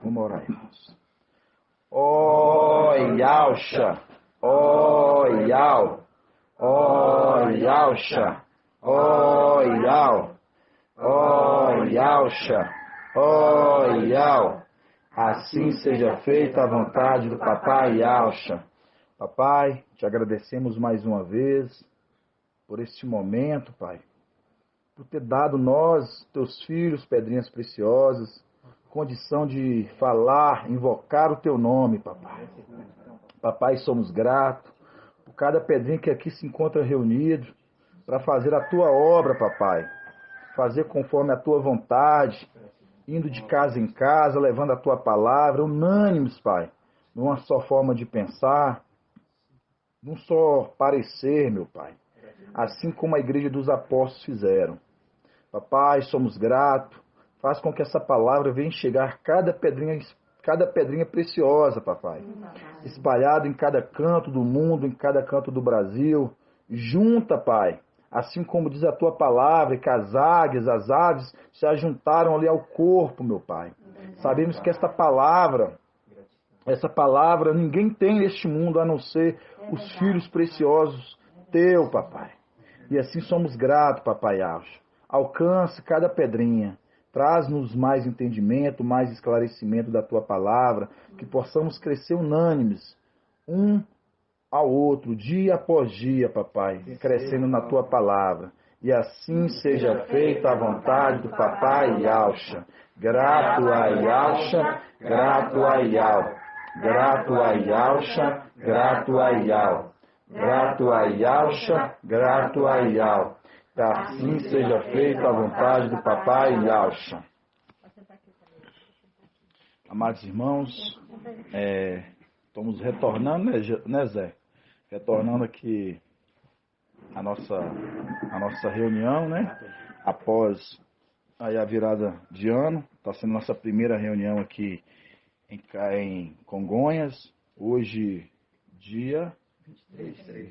Vamos orar, irmãos. Ó Yauxa, ó Yau, ó Yauxa, ó Yau, ó Yauxa, ó Yau. Assim seja feita a vontade do Papai Yauxa. Papai, te agradecemos mais uma vez por este momento, Pai, por ter dado nós, teus filhos, pedrinhas preciosas, condição de falar, invocar o teu nome, Papai. Papai, somos gratos por cada pedrinha que aqui se encontra reunido para fazer a tua obra, Papai. Fazer conforme a tua vontade, indo de casa em casa, levando a tua palavra, unânimes, Pai, numa só forma de pensar, num só parecer, meu Pai, assim como a igreja dos apóstolos fizeram. Papai, somos gratos, faz com que essa palavra venha chegar cada pedrinha preciosa, Papai, espalhada em cada canto do mundo, em cada canto do Brasil, junta, Pai, assim como diz a tua palavra, que as águias, as aves se ajuntaram ali ao corpo, meu Pai. Sabemos que essa palavra ninguém tem neste mundo a não ser os filhos preciosos teu, Papai. E assim somos gratos, Papai Yauxa. Alcance cada pedrinha. Traz-nos mais entendimento, mais esclarecimento da tua palavra, que possamos crescer unânimes, um ao outro, dia após dia, Papai, crescendo na tua palavra. E assim seja feita a vontade do Papai Yauxa. Grato a Yauxa, grato a Yau. Grato a Yauxa, grato a Yau. Grato a Yauxa, grato a Yau. Que assim seja feita a vontade do Papai Yauxa. Amados irmãos, estamos retornando, né, Zé? Retornando aqui a nossa reunião, né? Após aí a virada de ano. Está sendo nossa primeira reunião aqui em Congonhas. Hoje, dia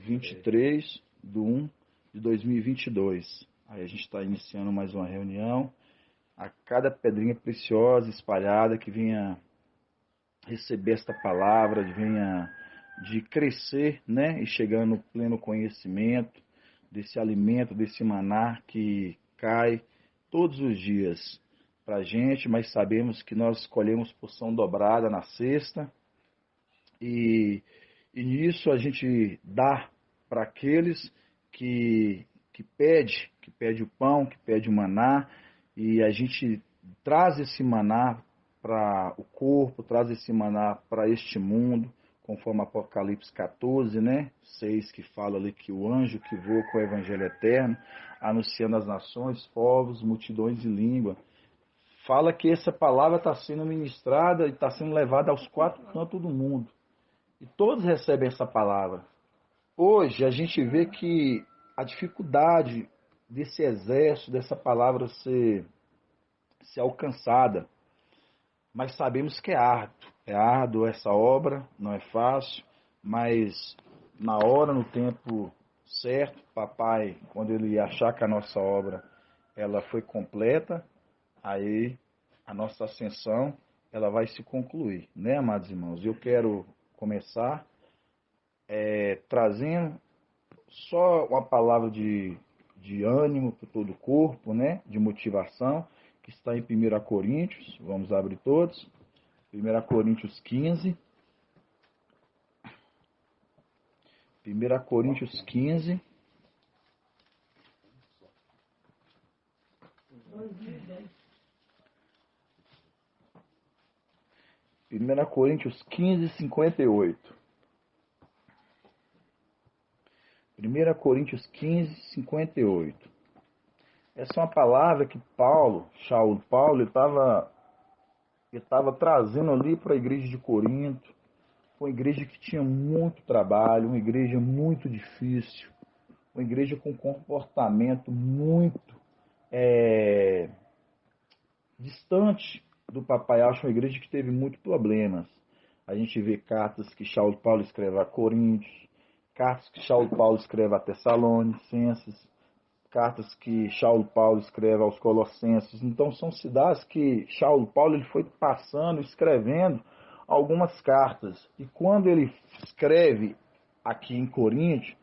23/1/2022. Aí a gente está iniciando mais uma reunião. A cada pedrinha preciosa espalhada que venha receber esta palavra, venha de crescer, né, e chegar no pleno conhecimento desse alimento, desse maná que cai todos os dias para a gente, mas sabemos que nós escolhemos porção dobrada na sexta, e nisso a gente dá para aqueles que pede o pão, que pede o maná, e a gente traz esse maná para o corpo, traz esse maná para este mundo, conforme Apocalipse 14, né? 6, que fala ali que o anjo que voa com o evangelho eterno, anunciando às nações, povos, multidões e língua. Fala que essa palavra está sendo ministrada e está sendo levada aos 4 cantos do mundo. E todos recebem essa palavra. Hoje a gente vê que a dificuldade desse exército, dessa palavra ser alcançada, mas sabemos que é árduo. É árduo essa obra, não é fácil, mas na hora, no tempo certo, Papai, quando ele achar que a nossa obra ela foi completa, aí a nossa ascensão ela vai se concluir, né, amados irmãos? Eu quero começar trazendo só uma palavra de ânimo para todo o corpo, né, de motivação, que está em 1 Coríntios, vamos abrir todos, 1 Coríntios 15, 1 Coríntios 15, Primeira Coríntios 15, 58. 1 Coríntios 15, 58. Essa é uma palavra que Shaul Paulo, estava trazendo ali para a igreja de Corinto, uma igreja que tinha muito trabalho, uma igreja muito difícil, uma igreja com comportamento muito distante do Papai Yauxa, uma igreja que teve muitos problemas. A gente vê cartas que Shaul Paulo escreve a Coríntios, cartas que Shaul Paulo escreve a Tessalonicenses, cartas que Paulo escreve aos Colossenses. Então são cidades que Paulo ele foi passando, escrevendo algumas cartas. E quando ele escreve aqui em Corinto,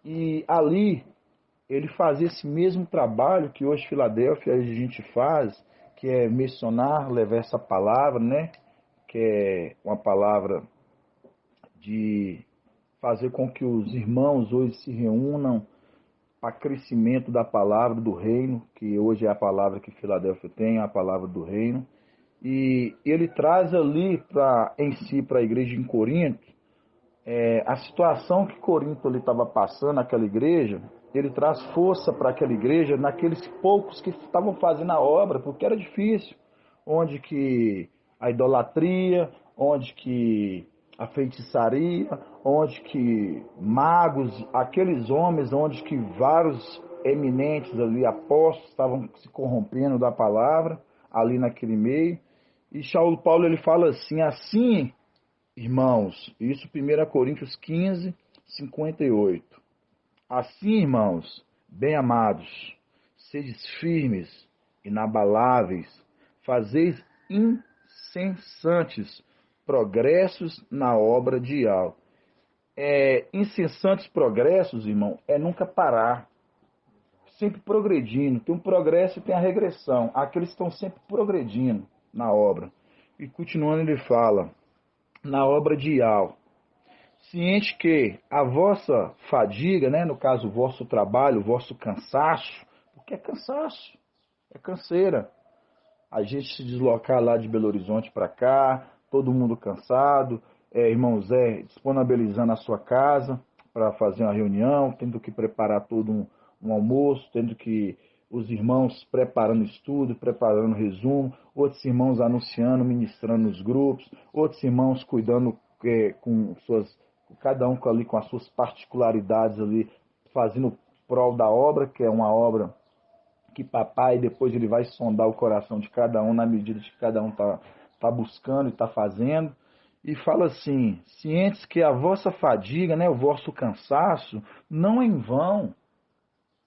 e ali ele fazia esse mesmo trabalho que hoje Filadélfia a gente faz, que é missionar, levar essa palavra, né? Que é uma palavra de fazer com que os irmãos hoje se reúnam para crescimento da palavra do reino, que hoje é a palavra que Filadélfia tem, a palavra do reino. E ele traz ali em si para a igreja em Corinto, a situação que Corinto estava passando, aquela igreja, ele traz força para aquela igreja, naqueles poucos que estavam fazendo a obra, porque era difícil, onde que a idolatria, onde que a feitiçaria, onde que magos, aqueles homens, onde que vários eminentes ali, apóstolos, estavam se corrompendo da palavra, ali naquele meio. E Paulo ele fala assim, irmãos, isso 1 Coríntios 15, 58. Assim, irmãos, bem-amados, sedes firmes, inabaláveis, fazeis incessantes progressos na obra de algo. Incessantes progressos, irmão, é nunca parar, sempre progredindo. Tem um progresso e tem a regressão. Aqueles estão sempre progredindo na obra. E continuando ele fala, na obra de Ial, ciente que a vossa fadiga, né, no caso o vosso trabalho, o vosso cansaço, porque é cansaço, é canseira. A gente se deslocar lá de Belo Horizonte para cá, todo mundo cansado, irmão Zé disponibilizando a sua casa para fazer uma reunião, tendo que preparar todo um almoço, tendo que os irmãos preparando estudo, preparando resumo, outros irmãos anunciando, ministrando nos grupos, outros irmãos cuidando com suas, cada um ali com as suas particularidades ali, fazendo prol da obra, que é uma obra que papai depois ele vai sondar o coração de cada um na medida de que cada um tá buscando e está fazendo. E fala assim, cientes que a vossa fadiga, né, o vosso cansaço, não é em vão.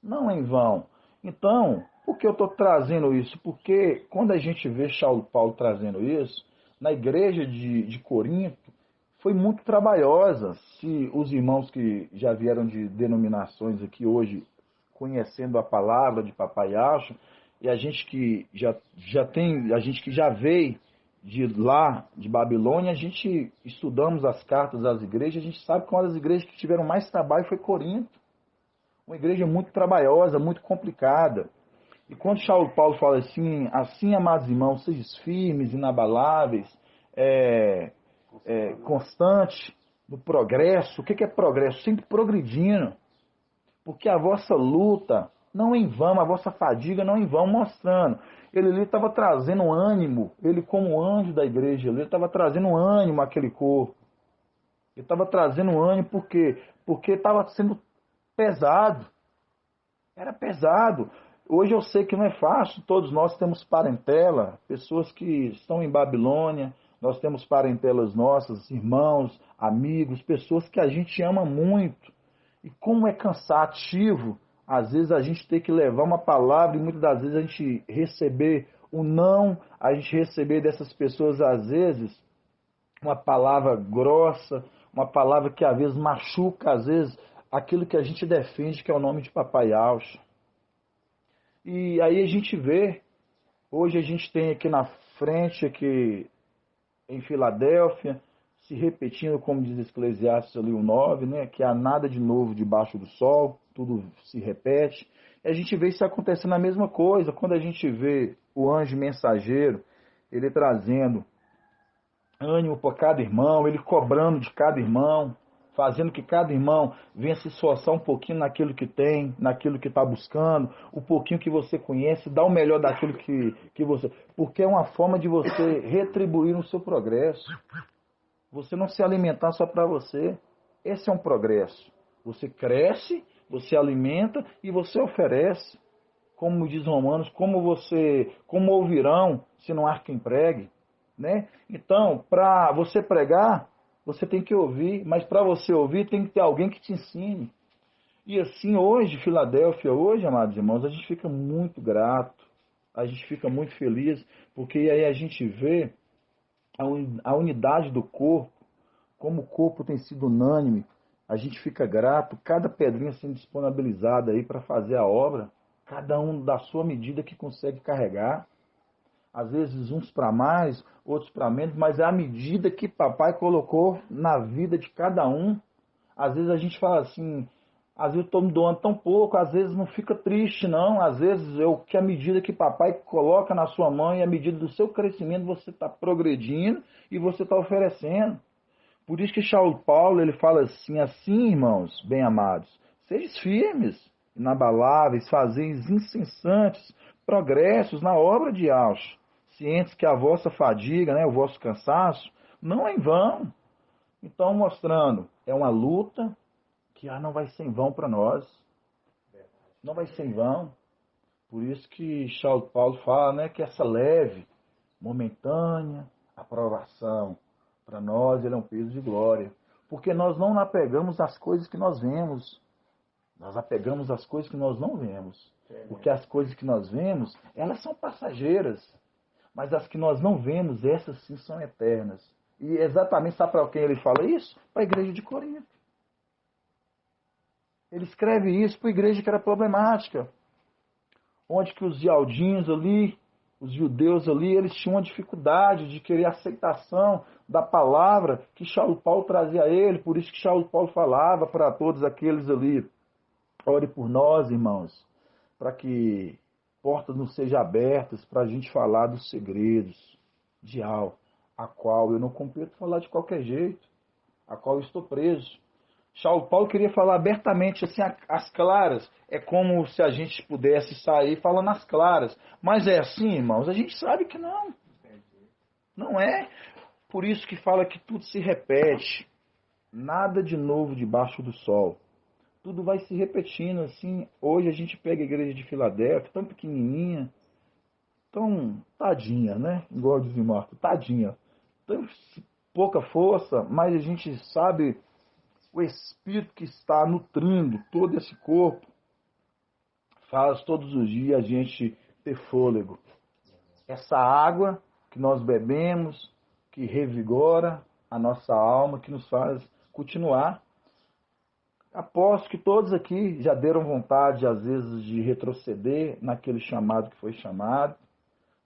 Não é em vão. Então, por que eu estou trazendo isso? Porque quando a gente vê Paulo trazendo isso, na igreja de Corinto, foi muito trabalhosa. Se os irmãos que já vieram de denominações aqui hoje, conhecendo a palavra de Papai Acho, e a gente que já tem, a gente que já veio de lá, de Babilônia, a gente estudamos as cartas das igrejas, a gente sabe que uma das igrejas que tiveram mais trabalho foi Corinto. Uma igreja muito trabalhosa, muito complicada. E quando Paulo fala assim, amados irmãos, sejam firmes, inabaláveis, constante no progresso. O que é progresso? Sempre progredindo. Porque a vossa luta não é em vão, a vossa fadiga não é em vão, mostrando. Ele estava trazendo ânimo, ele como anjo da igreja, ele estava trazendo ânimo àquele corpo. Ele estava trazendo ânimo porque estava sendo pesado. Era pesado. Hoje eu sei que não é fácil, todos nós temos parentela, pessoas que estão em Babilônia, nós temos parentelas nossas, irmãos, amigos, pessoas que a gente ama muito. E como é cansativo, às vezes a gente tem que levar uma palavra e muitas das vezes a gente receber o não, a gente receber dessas pessoas, às vezes, uma palavra grossa, uma palavra que às vezes machuca, às vezes, aquilo que a gente defende, que é o nome de Papai Alcho. E aí a gente vê, hoje a gente tem aqui na frente, aqui em Filadélfia, se repetindo, como diz Eclesiastes ali o 9, né, que há nada de novo debaixo do sol, tudo se repete. E a gente vê isso acontecendo a mesma coisa, quando a gente vê o anjo mensageiro, ele trazendo ânimo para cada irmão, ele cobrando de cada irmão, fazendo que cada irmão venha se esforçar um pouquinho naquilo que tem, naquilo que está buscando, o pouquinho que você conhece, dá o melhor daquilo que você... Porque é uma forma de você retribuir o seu progresso. Você não se alimentar só para você. Esse é um progresso. Você cresce, você alimenta e você oferece. Como diz Romanos, como ouvirão se não há quem pregue, né? Então, para você pregar, você tem que ouvir, mas para você ouvir tem que ter alguém que te ensine. E assim, hoje, Filadélfia, hoje, amados irmãos, a gente fica muito grato, a gente fica muito feliz, porque aí a gente vê a unidade do corpo, como o corpo tem sido unânime, a gente fica grato, cada pedrinha sendo disponibilizada aí para fazer a obra, cada um da sua medida que consegue carregar. Às vezes uns para mais, outros para menos, mas é a medida que papai colocou na vida de cada um. Às vezes a gente fala assim, às vezes eu estou me doando tão pouco, às vezes não fica triste não, às vezes que a medida que papai coloca na sua mão e a medida do seu crescimento você está progredindo e você está oferecendo. Por isso que Saulo Paulo ele fala assim, irmãos, bem amados, sejam firmes, inabaláveis, fazeis incessantes progressos na obra de Deus, cientes que a vossa fadiga, né, o vosso cansaço, não é em vão. Então, mostrando, é uma luta que não vai ser em vão para nós. Não vai ser em vão. Por isso que Saulo Paulo fala, né, que essa leve, momentânea aprovação, para nós ele é um peso de glória. Porque nós não apegamos às coisas que nós vemos. Nós apegamos às coisas que nós não vemos. Porque as coisas que nós vemos, elas são passageiras. Mas as que nós não vemos, essas sim são eternas. E exatamente, sabe para quem ele fala isso? Para a igreja de Corinto. Ele escreve isso para a igreja que era problemática. Onde que os ialdinhos ali, os judeus ali, eles tinham uma dificuldade de querer aceitação da palavra que Saulo Paulo trazia a ele. Por isso que Saulo Paulo falava para todos aqueles ali, ore por nós, irmãos, para que portas nos sejam abertas para a gente falar dos segredos de algo, a qual eu não compito falar de qualquer jeito, a qual eu estou preso. Saulo Paulo queria falar abertamente, assim, às claras. É como se a gente pudesse sair falando às claras. Mas é assim, irmãos? A gente sabe que não. Não é. Por isso que fala que tudo se repete. Nada de novo debaixo do sol. Tudo vai se repetindo, assim. Hoje a gente pega a igreja de Filadélfia, tão pequenininha, tão tadinha, né? Igual diz o Marco, tadinha. Tão pouca força, mas a gente sabe o Espírito que está nutrindo todo esse corpo faz todos os dias a gente ter fôlego. Essa água que nós bebemos, que revigora a nossa alma, que nos faz continuar. Aposto que todos aqui já deram vontade, às vezes, de retroceder naquele chamado que foi chamado,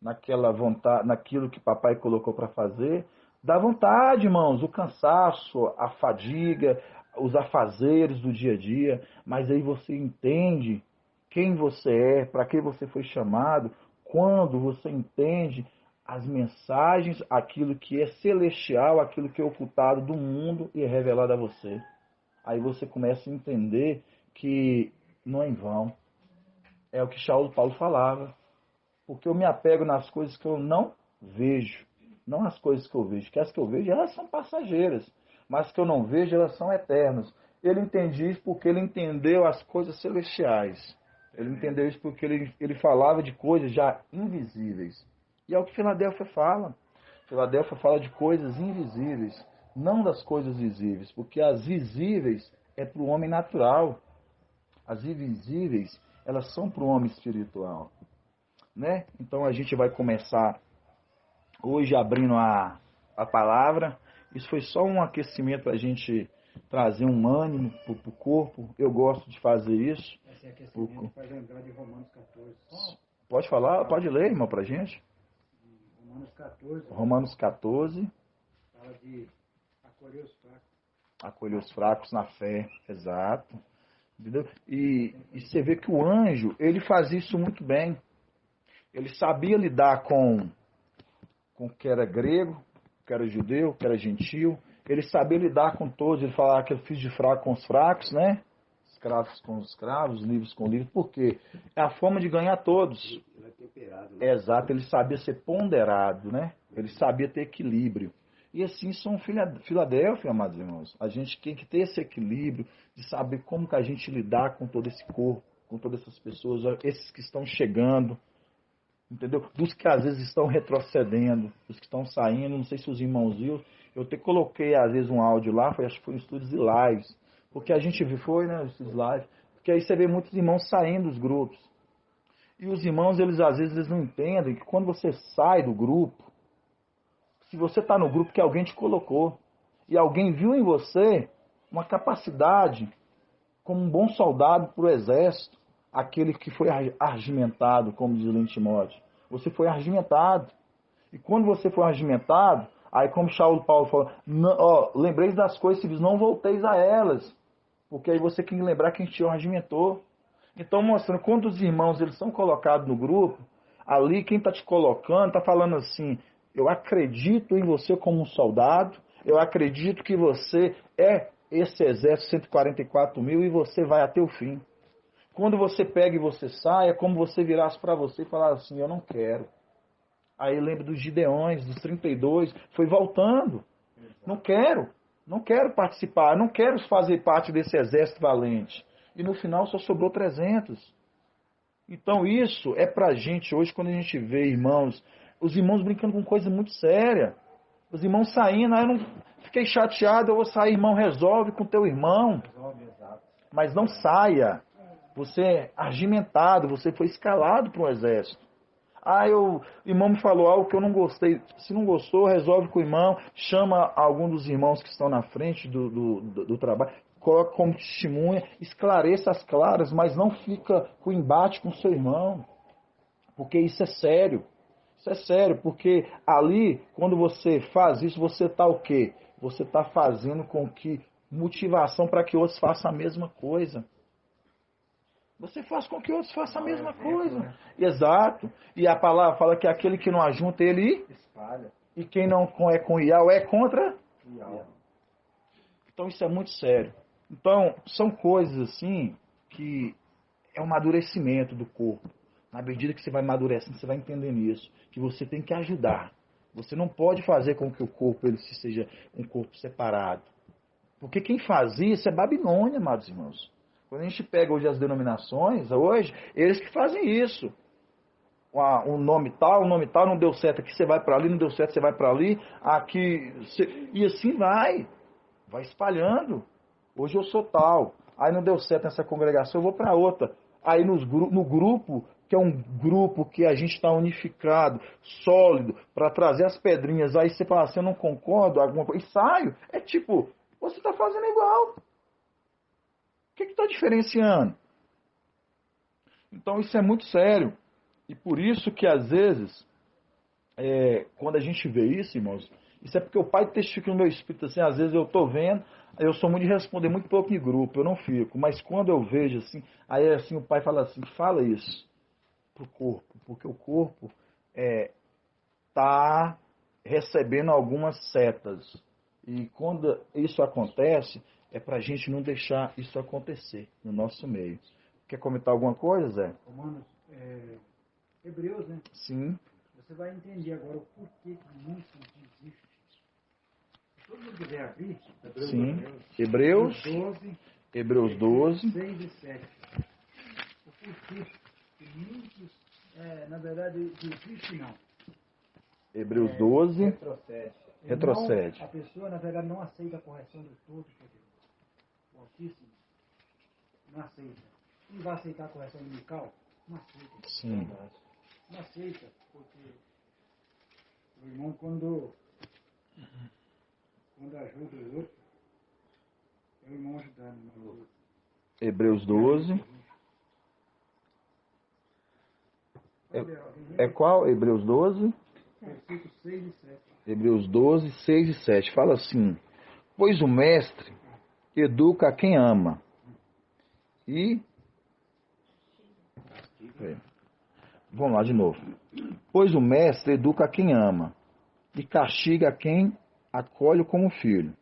naquela vontade, naquilo que papai colocou para fazer. Dá vontade, irmãos, o cansaço, a fadiga, os afazeres do dia a dia, mas aí você entende quem você é, para que você foi chamado, quando você entende as mensagens, aquilo que é celestial, aquilo que é ocultado do mundo e é revelado a você. Aí você começa a entender que não é em vão. É o que Saulo Paulo falava. Porque eu me apego nas coisas que eu não vejo. Não as coisas que eu vejo. Que as que eu vejo, elas são passageiras. Mas as que eu não vejo, elas são eternas. Ele entende isso porque ele entendeu as coisas celestiais. Ele entendeu isso porque ele falava de coisas já invisíveis. E é o que Filadélfia fala. Filadélfia fala de coisas invisíveis, não das coisas visíveis. Porque as visíveis é para o homem natural. As invisíveis, elas são para o homem espiritual. Né? Então a gente vai começar hoje abrindo a palavra. Isso foi só um aquecimento para a gente trazer um ânimo para o corpo. Eu gosto de fazer isso. Esse aquecimento faz lembrar de Romanos 14. Pode falar, pode ler, irmão, para a gente. Romanos 14. Romanos 14. Fala de acolher os fracos. Acolher os fracos na fé, exato. Entendeu? E você vê que o anjo, ele faz isso muito bem. Ele sabia lidar com que era grego, que era judeu, que era gentil. Ele sabia lidar com todos. Ele falava que eu fiz de fraco com os fracos, né? Escravos com os escravos, livres com livres. Por quê? É a forma de ganhar todos. Ele é temperado, né? Exato, ele sabia ser ponderado, né? Ele sabia ter equilíbrio. E assim são Filadélfia, amados irmãos. A gente tem que ter esse equilíbrio de saber como que a gente lidar com todo esse corpo, com todas essas pessoas, esses que estão chegando, entendeu? Dos que às vezes estão retrocedendo, dos que estão saindo, não sei se os irmãos viram, eu até coloquei às vezes um áudio lá, acho que foi em Estúdios e Lives, porque a gente foi, né, esses lives, Porque aí você vê muitos irmãos saindo dos grupos. E os irmãos, eles às vezes não entendem que quando você sai do grupo, se você está no grupo que alguém te colocou, e alguém viu em você uma capacidade como um bom soldado para o exército, aquele que foi argimentado, como diz o Timóteo. Você foi argimentado. E quando você foi argimentado, aí como Paulo falou, lembrei das coisas civis, não volteis a elas. Porque aí você tem que lembrar quem te argimentou. Então, mostrando, quando os irmãos eles são colocados no grupo, ali quem está te colocando está falando assim, eu acredito em você como um soldado, eu acredito que você é esse exército 144 mil e você vai até o fim. Quando você pega e você sai, é como você virasse para você e falar assim, eu não quero. Aí lembra dos Gideões, dos 32, foi voltando. Não quero participar, não quero fazer parte desse exército valente. E no final só sobrou 300. Então isso é pra gente hoje, quando a gente vê irmãos, os irmãos brincando com coisa muito séria. Os irmãos saindo, aí eu não fiquei chateado, eu vou sair, irmão, resolve com teu irmão. Mas não saia. Você é argimentado, você foi escalado para um exército. O irmão me falou algo que eu não gostei. Se não gostou, resolve com o irmão, chama algum dos irmãos que estão na frente do trabalho, coloca como testemunha, esclareça as claras, mas não fica com embate com o seu irmão. Porque isso é sério. Isso é sério, porque ali, quando você faz isso, você está o quê? Você está fazendo com que motivação para que outros façam a mesma coisa. Você faz com que outros façam a mesma coisa. Né? Exato. E a palavra fala que aquele que não ajunta, ele espalha. E quem não é com Iau é contra Iau. Então isso é muito sério. Então, são coisas assim que é um amadurecimento do corpo. Na medida que você vai amadurecendo, você vai entendendo isso. Que você tem que ajudar. Você não pode fazer com que o corpo ele seja um corpo separado. Porque quem faz isso é Babilônia, amados irmãos. Quando a gente pega hoje as denominações, eles que fazem isso. Um nome tal, não deu certo aqui, você vai para ali, não deu certo, você vai para ali, aqui, e assim vai espalhando. Hoje eu sou tal, aí não deu certo nessa congregação, eu vou para outra. Aí no grupo, que é um grupo que a gente está unificado, sólido, para trazer as pedrinhas, aí você fala assim, eu não concordo, alguma coisa, e saio. É tipo, você está fazendo igual. O que está diferenciando? Então isso é muito sério. E por isso que às vezes, quando a gente vê isso, irmãos, isso é porque o Pai testifica no meu espírito, assim, às vezes eu estou vendo, eu sou muito de responder muito pouco em grupo, eu não fico. Mas quando eu vejo assim, aí assim o Pai fala assim, fala isso pro corpo, porque o corpo está recebendo algumas setas. E quando isso acontece, é para a gente não deixar isso acontecer no nosso meio. Quer comentar alguma coisa, Zé? Romanos, Hebreus, né? Sim. Você vai entender agora o porquê que não existe. Se todo mundo quiser abrir, sim. Hebreus 12, 6 e 7. O porquê que muitos, na verdade, existe não. Hebreus 12. Retrocede. Não, a pessoa, na verdade, não aceita a correção do Todo-Poderoso. O Altíssimo não aceita. Não vai aceitar a correção musical? Não aceita. Sim. Não aceita, porque o irmão, quando ajuda o outro, é o irmão ajudando o outro. Hebreus 12. É qual? Hebreus 12? Versículos 6 e 7. Hebreus 12, 6 e 7. Fala assim: pois o mestre educa a quem ama. Vamos lá de novo. Pois o mestre educa a quem ama e castiga a quem acolhe como filho.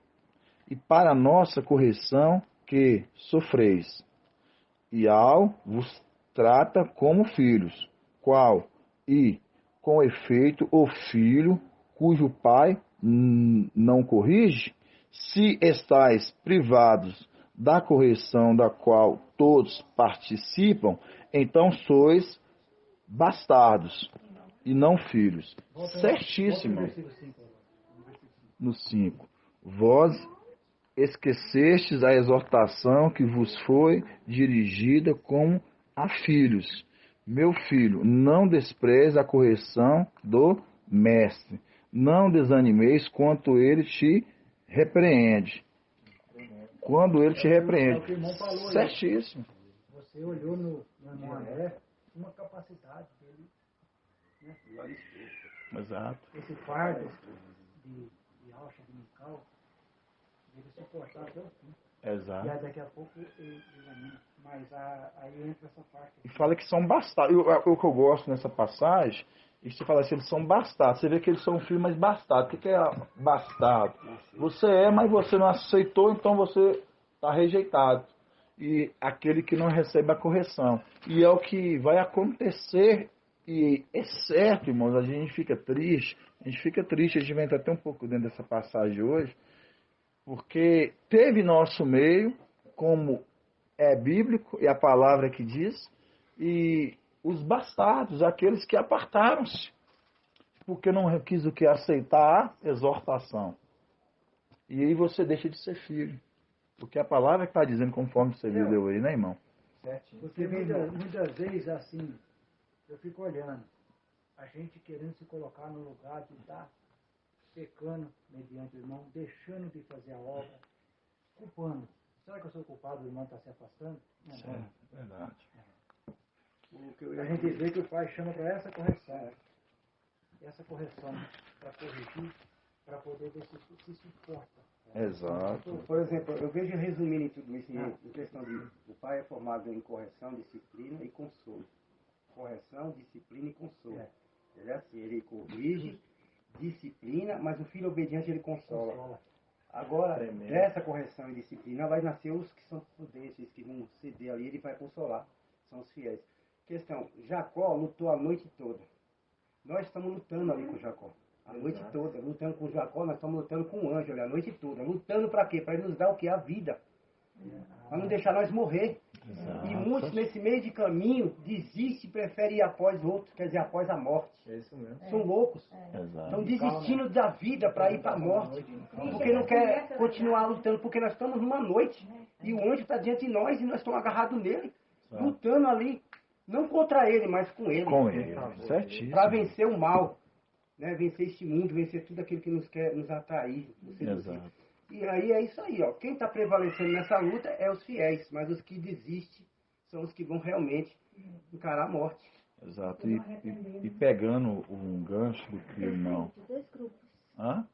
E para a nossa correção que sofreis, e ao vos trata como filhos, qual e com efeito o filho cujo pai não corrige, se estáis privados da correção da qual todos participam, então sois bastardos e não filhos. Certíssimo. No 5. Vós esquecestes a exortação que vos foi dirigida como a filhos. Meu filho, não despreze a correção do mestre. Não desanimeis quando ele te repreende. Quando ele te repreende. É o que o irmão falou aí. Certíssimo. Você olhou no irmão André uma capacidade dele, né? Exato. Esse fardo de alça dominical, dele suportar até o fim. E Exato. aí daqui a pouco ele desanima. Mas aí entra essa parte. E fala que são bastardos. O que eu gosto nessa passagem, e você fala assim, eles são bastardos. Você vê que eles são filhos, mas bastardos. O que é bastardo? Você é, mas você não aceitou, então você está rejeitado. E aquele que não recebe a correção. E é o que vai acontecer. E é certo, irmãos, a gente fica triste. A gente vai entrar até um pouco dentro dessa passagem hoje. Porque teve nosso meio, como é bíblico, e a palavra que diz, e os bastardos, aqueles que apartaram-se, porque não quis o que? Aceitar a exortação. E aí você deixa de ser filho. Porque a palavra está dizendo, conforme você leu aí, né, irmão? Porque muitas vezes, assim, eu fico olhando, a gente querendo se colocar no lugar de estar pecando mediante o irmão, deixando de fazer a obra, culpando. Será que eu sou culpado do irmão estar se afastando? Não, Certo, verdade. A gente vê que o pai chama para essa correção. Essa correção para corrigir, para poder ver se suporta. Exato. Por exemplo, eu vejo resumindo em tudo isso, em questão de o pai é formado em correção, disciplina e consolo. Correção, disciplina e consolo. Ele é assim, ele corrige, disciplina, mas o filho obediente ele consola. Agora, dessa correção e disciplina vai nascer os que são prudentes, que vão ceder ali, ele vai consolar. São os fiéis. Questão, Jacó lutou a noite toda. Nós estamos lutando ali com Jacó. A noite toda, lutando com Jacó, nós estamos lutando com o anjo ali, a noite toda. Lutando para quê? Para ele nos dar o quê? A vida. Para não deixar nós morrer. Exato. E muitos nesse meio de caminho desistem e preferem ir após outros, quer dizer, após a morte. É isso mesmo. São loucos. Exato. Estão desistindo da vida para ir para a morte. Porque não quer continuar lutando, porque nós estamos numa noite. E o anjo está diante de nós e nós estamos agarrados nele. Lutando ali. Não contra ele, mas com ele. Com ele. Certíssimo. Para vencer o mal. Né? Vencer este mundo, vencer tudo aquilo que nos quer nos atrair. Exato. E aí é isso aí, ó. Quem está prevalecendo nessa luta é os fiéis, mas os que desistem são os que vão realmente encarar a morte. Exato. E pegando um gancho do que o irmão. Dois grupos. Hã?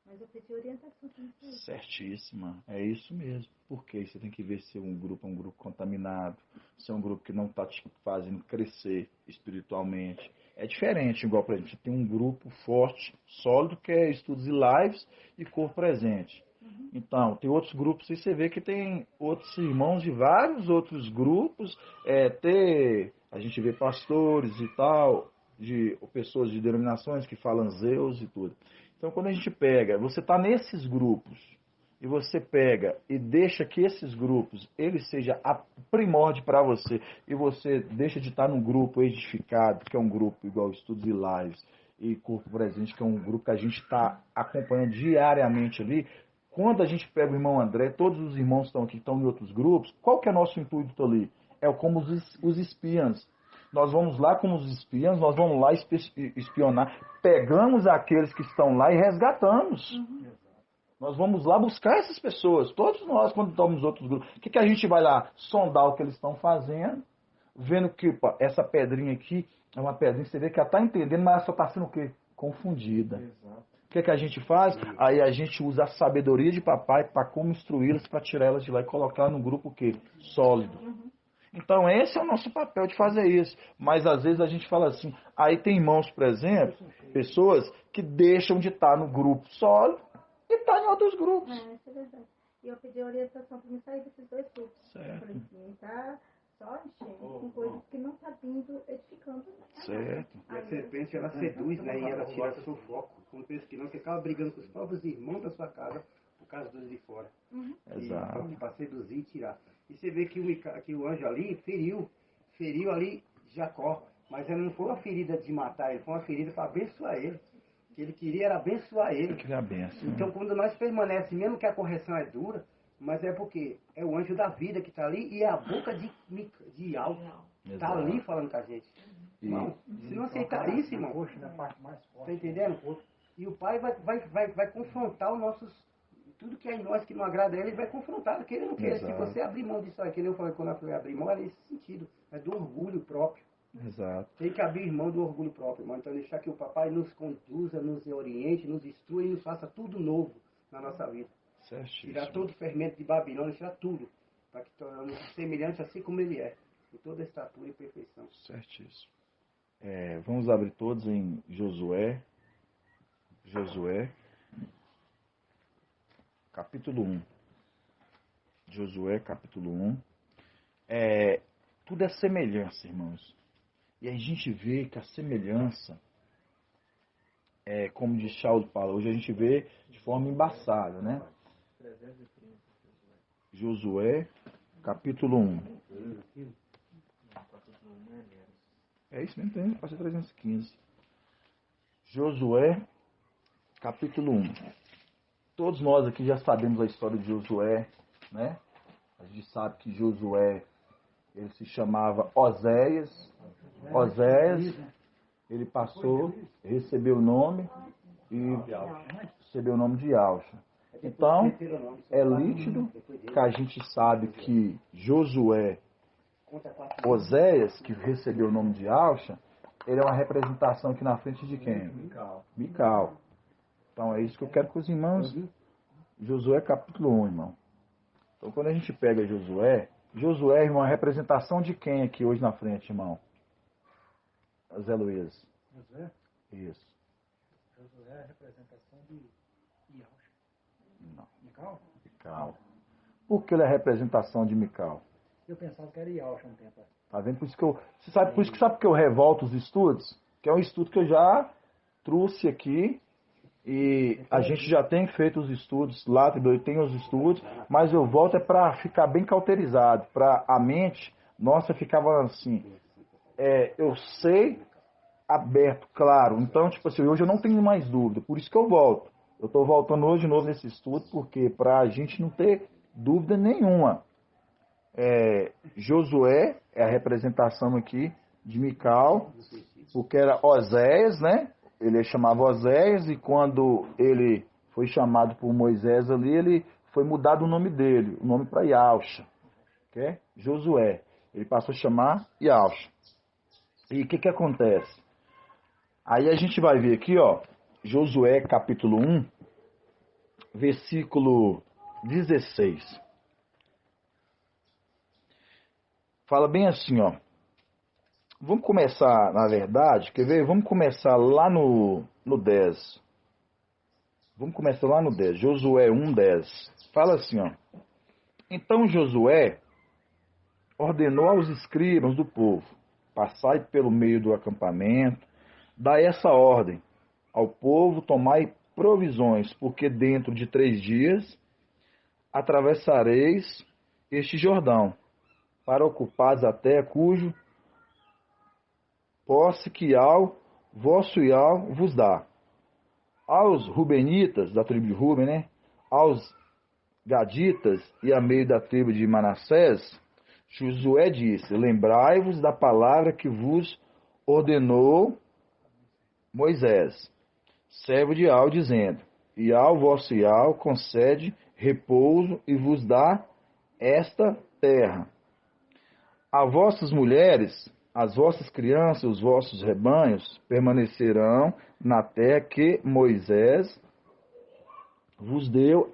Mas eu pedi orientação para você. Certíssima. É isso mesmo. Porque você tem que ver se um grupo é um grupo contaminado, se é um grupo que não está te fazendo crescer espiritualmente. É diferente, igual para a gente tem um grupo forte, sólido, que é estudos e lives e corpo presente. Então, tem outros grupos e você vê que tem outros irmãos de vários outros grupos, a gente vê pastores e tal, de pessoas de denominações que falam Zeus e tudo. Então, quando a gente pega, você está nesses grupos, e você pega e deixa que esses grupos, ele seja a primórdia para você, e você deixa de estar num grupo edificado, que é um grupo igual Estudos e Lives, e Corpo Presente, que é um grupo que a gente está acompanhando diariamente ali. Quando a gente pega o irmão André, todos os irmãos que estão aqui, que estão em outros grupos, qual que é nosso intuito ali? É como os espiãs. Nós vamos lá como os espiãs, nós vamos lá espionar, pegamos aqueles que estão lá e resgatamos. Nós vamos lá buscar essas pessoas, todos nós, quando estamos em outros grupos. O que a gente vai lá? Sondar o que eles estão fazendo, vendo que essa pedrinha aqui é uma pedrinha, você vê que ela está entendendo, mas ela só está sendo o quê? Confundida. Exato. O que a gente faz? Aí a gente usa a sabedoria de papai para como instruí-las, para tirar elas de lá e colocar no grupo o quê? Sólido. Então esse é o nosso papel de fazer isso. Mas às vezes a gente fala assim, aí tem irmãos, por exemplo, pessoas que deixam de estar no grupo sólido e estar em outros grupos. Isso é verdade. E eu pedi orientação para me sair desses dois grupos. Certo. Eu falei assim, tá só enchendo com coisas que não está vindo edificando. Certo. E a serpente, ela seduz, né? E ela tira seu foco. Quando pensa que não, você acaba brigando com os próprios irmãos da sua casa por causa dos de fora. Exato. Para seduzir e tirar. E você vê que o anjo ali feriu ali Jacó. Mas ela não foi uma ferida de matar ele, foi uma ferida para abençoar ele. que ele queria era abençoar ele. Que é a benção. Então, quando nós permanecemos, mesmo que a correção é dura, mas é porque é o anjo da vida que está ali e é a boca de algo está Exato. ali falando com a gente. Irmão, se não aceitar isso, irmão, Poxa, na parte mais forte. tá entendendo? E o Pai vai confrontar os nossos... Tudo que é em nós que não agrada a ele, ele vai confrontar. Que ele não quer. Se Exato. você abrir mão disso aqui, eu falei quando eu falei abrir mão, é nesse sentido. É do orgulho próprio. Exato. Tem que abrir mão do orgulho próprio, irmão. Então deixar que o papai nos conduza, nos oriente, nos instrua e nos faça tudo novo na nossa vida. Certíssimo. Tirar todo o fermento de Babilônia, tirar tudo. Para que tornamos semelhantes assim como ele é. Em toda estatura e perfeição. Certíssimo. Vamos abrir todos em Josué. Josué. Capítulo 1. Josué, capítulo 1. Tudo é semelhança, irmãos. E a gente vê que a semelhança, como diz Charles Paulo, hoje a gente vê de forma embaçada, né? Josué, capítulo 1. É isso mesmo, tem, passei 315. Josué, capítulo 1. Todos nós aqui já sabemos a história de Josué, né? A gente sabe que Josué, ele se chamava Oséias. Oséias, ele passou, recebeu o nome e recebeu o nome de Alcha. Então, é líquido que a gente sabe que Josué, Oséias, que recebeu o nome de Alcha, ele é uma representação aqui na frente de quem? Mical. Então é isso que eu quero com os irmãos. Josué capítulo 1, irmão. Então quando a gente pega Josué, irmão, é a representação de quem aqui hoje na frente, irmão? Zé Luiz. Josué? Isso. Josué é a representação de Yaush. Não. Mical? Por que ele é a representação de Mical? Eu pensava que era Yaush um tempo. Tá vendo? Por isso que eu, você sabe, por isso que sabe que eu revolto os estudos? Que é um estudo que eu já trouxe aqui. E a gente já tem feito os estudos lá, tem os estudos, mas eu volto para ficar bem cauterizado, para a mente nossa ficava assim, eu sei, aberto, claro. Então, tipo assim, hoje eu não tenho mais dúvida, por isso que eu volto. Eu estou voltando hoje de novo nesse estudo, porque para a gente não ter dúvida nenhuma. Josué é a representação aqui de Mical, porque era Oséias, né? Ele chamava Oséias e quando ele foi chamado por Moisés ali, ele foi mudado o nome dele, o nome para Yaucha, que é Josué. Ele passou a chamar Yaucha. E o que acontece? Aí a gente vai ver aqui, ó, Josué capítulo 1, versículo 16. Fala bem assim, ó. Vamos começar, na verdade, quer ver? Vamos começar lá no 10. Vamos começar lá no 10. Josué 1, 10. Fala assim, ó. Então Josué ordenou aos escribas do povo: passai pelo meio do acampamento, dai essa ordem ao povo: tomai provisões, porque dentro de 3 dias atravessareis este Jordão, para ocupares a terra cujo posse que ao vosso Ial vos dá. Aos Rubenitas, da tribo de Ruben, né? Aos Gaditas e a meio da tribo de Manassés, Josué disse: lembrai-vos da palavra que vos ordenou Moisés, servo de Ial, dizendo: Ial, vosso Ial, concede repouso e vos dá esta terra. A vossas mulheres, as vossas crianças, os vossos rebanhos permanecerão na terra que Moisés vos deu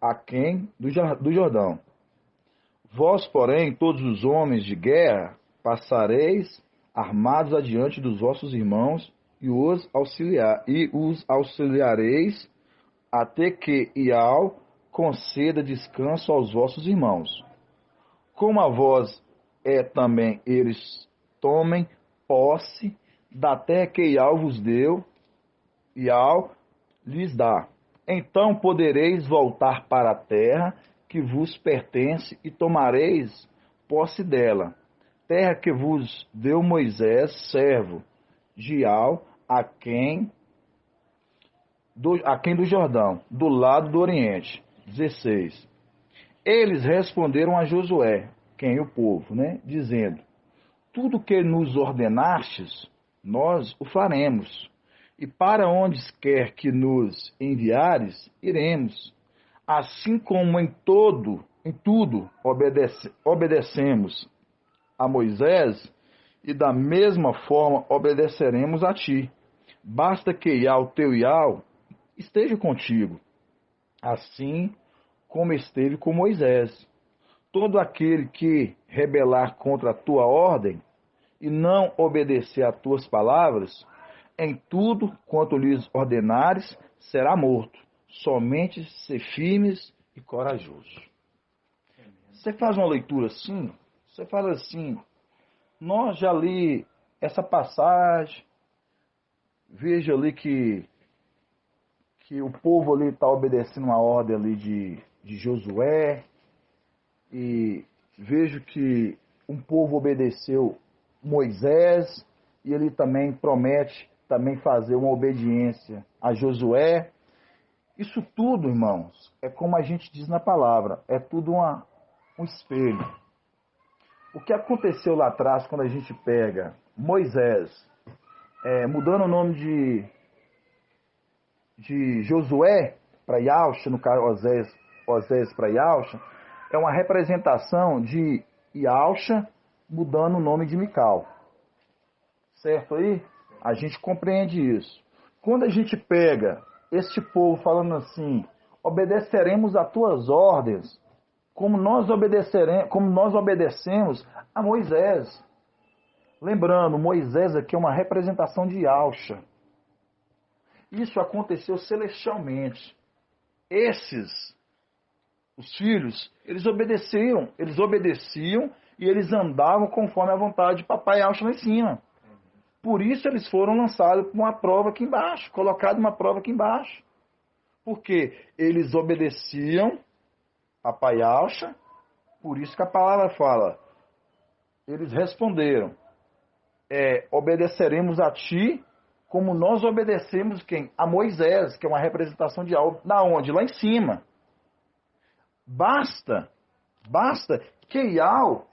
a quem do Jordão. Vós, porém, todos os homens de guerra, passareis armados adiante dos vossos irmãos e os auxiliareis até que Ial conceda descanso aos vossos irmãos. Como a vós também eles tomem posse da terra que Ial vos deu, Ial lhes dá. Então podereis voltar para a terra que vos pertence e tomareis posse dela, terra que vos deu Moisés, servo de Ial, a quem aquém do Jordão, do lado do Oriente. 16. Eles responderam a Josué, quem? O povo, né? Dizendo: tudo que nos ordenastes, nós o faremos. E para onde quer que nos enviares, iremos. Assim como em tudo obedecemos a Moisés, e da mesma forma obedeceremos a ti. Basta que o teu Iau esteja contigo, assim como esteve com Moisés. Todo aquele que rebelar contra a tua ordem e não obedecer a tuas palavras, em tudo quanto lhes ordenares, será morto. Somente ser firmes e corajosos. Você faz uma leitura assim, você fala assim: nós já li essa passagem, veja ali que o povo ali está obedecendo uma ordem ali de Josué, e vejo que um povo obedeceu Moisés, e ele também promete também fazer uma obediência a Josué. Isso tudo, irmãos, é como a gente diz na palavra, é tudo um espelho. O que aconteceu lá atrás, quando a gente pega Moisés, mudando o nome de Josué para Yauxa, no caso Osés para Yauxa, é uma representação de Yauxa mudando o nome de Mical. Certo aí? A gente compreende isso. Quando a gente pega este povo falando assim: obedeceremos a tuas ordens, como nós obedecemos a Moisés. Lembrando, Moisés aqui é uma representação de Yauxa. Isso aconteceu celestialmente. Os filhos, eles obedeciam e eles andavam conforme a vontade de papai Yauxa lá em cima. Por isso eles foram lançados para uma prova aqui embaixo, colocados uma prova aqui embaixo. Porque eles obedeciam papai Yauxa, por isso que a palavra fala, eles responderam: obedeceremos a ti, como nós obedecemos quem? A Moisés, que é uma representação de algo. Da onde? Lá em cima. Basta que Iau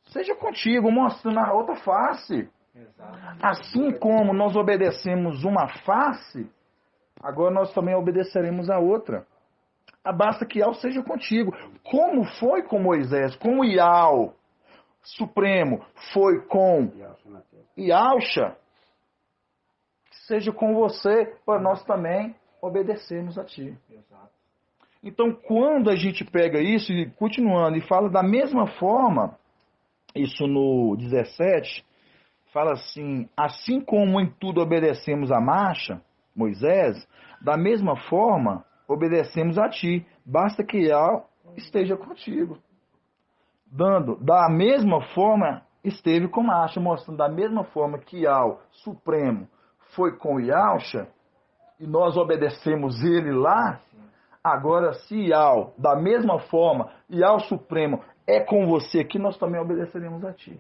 seja contigo, mostrando a outra face. Assim como nós obedecemos uma face, agora nós também obedeceremos a outra. Basta que Iau seja contigo. Como foi com Moisés, com Iau Supremo, foi com Yauxa, seja com você, para nós também obedecermos a ti. Então, quando a gente pega isso, e continuando, e fala da mesma forma, isso no 17, fala assim: assim como em tudo obedecemos a marcha, Moisés, da mesma forma obedecemos a ti, basta que Iau esteja contigo. Da mesma forma esteve com Marcha, mostrando da mesma forma que Iau Supremo foi com Yauxa, e nós obedecemos ele lá, agora se Iau, da mesma forma, Iau Supremo é com você aqui, nós também obedeceremos a ti.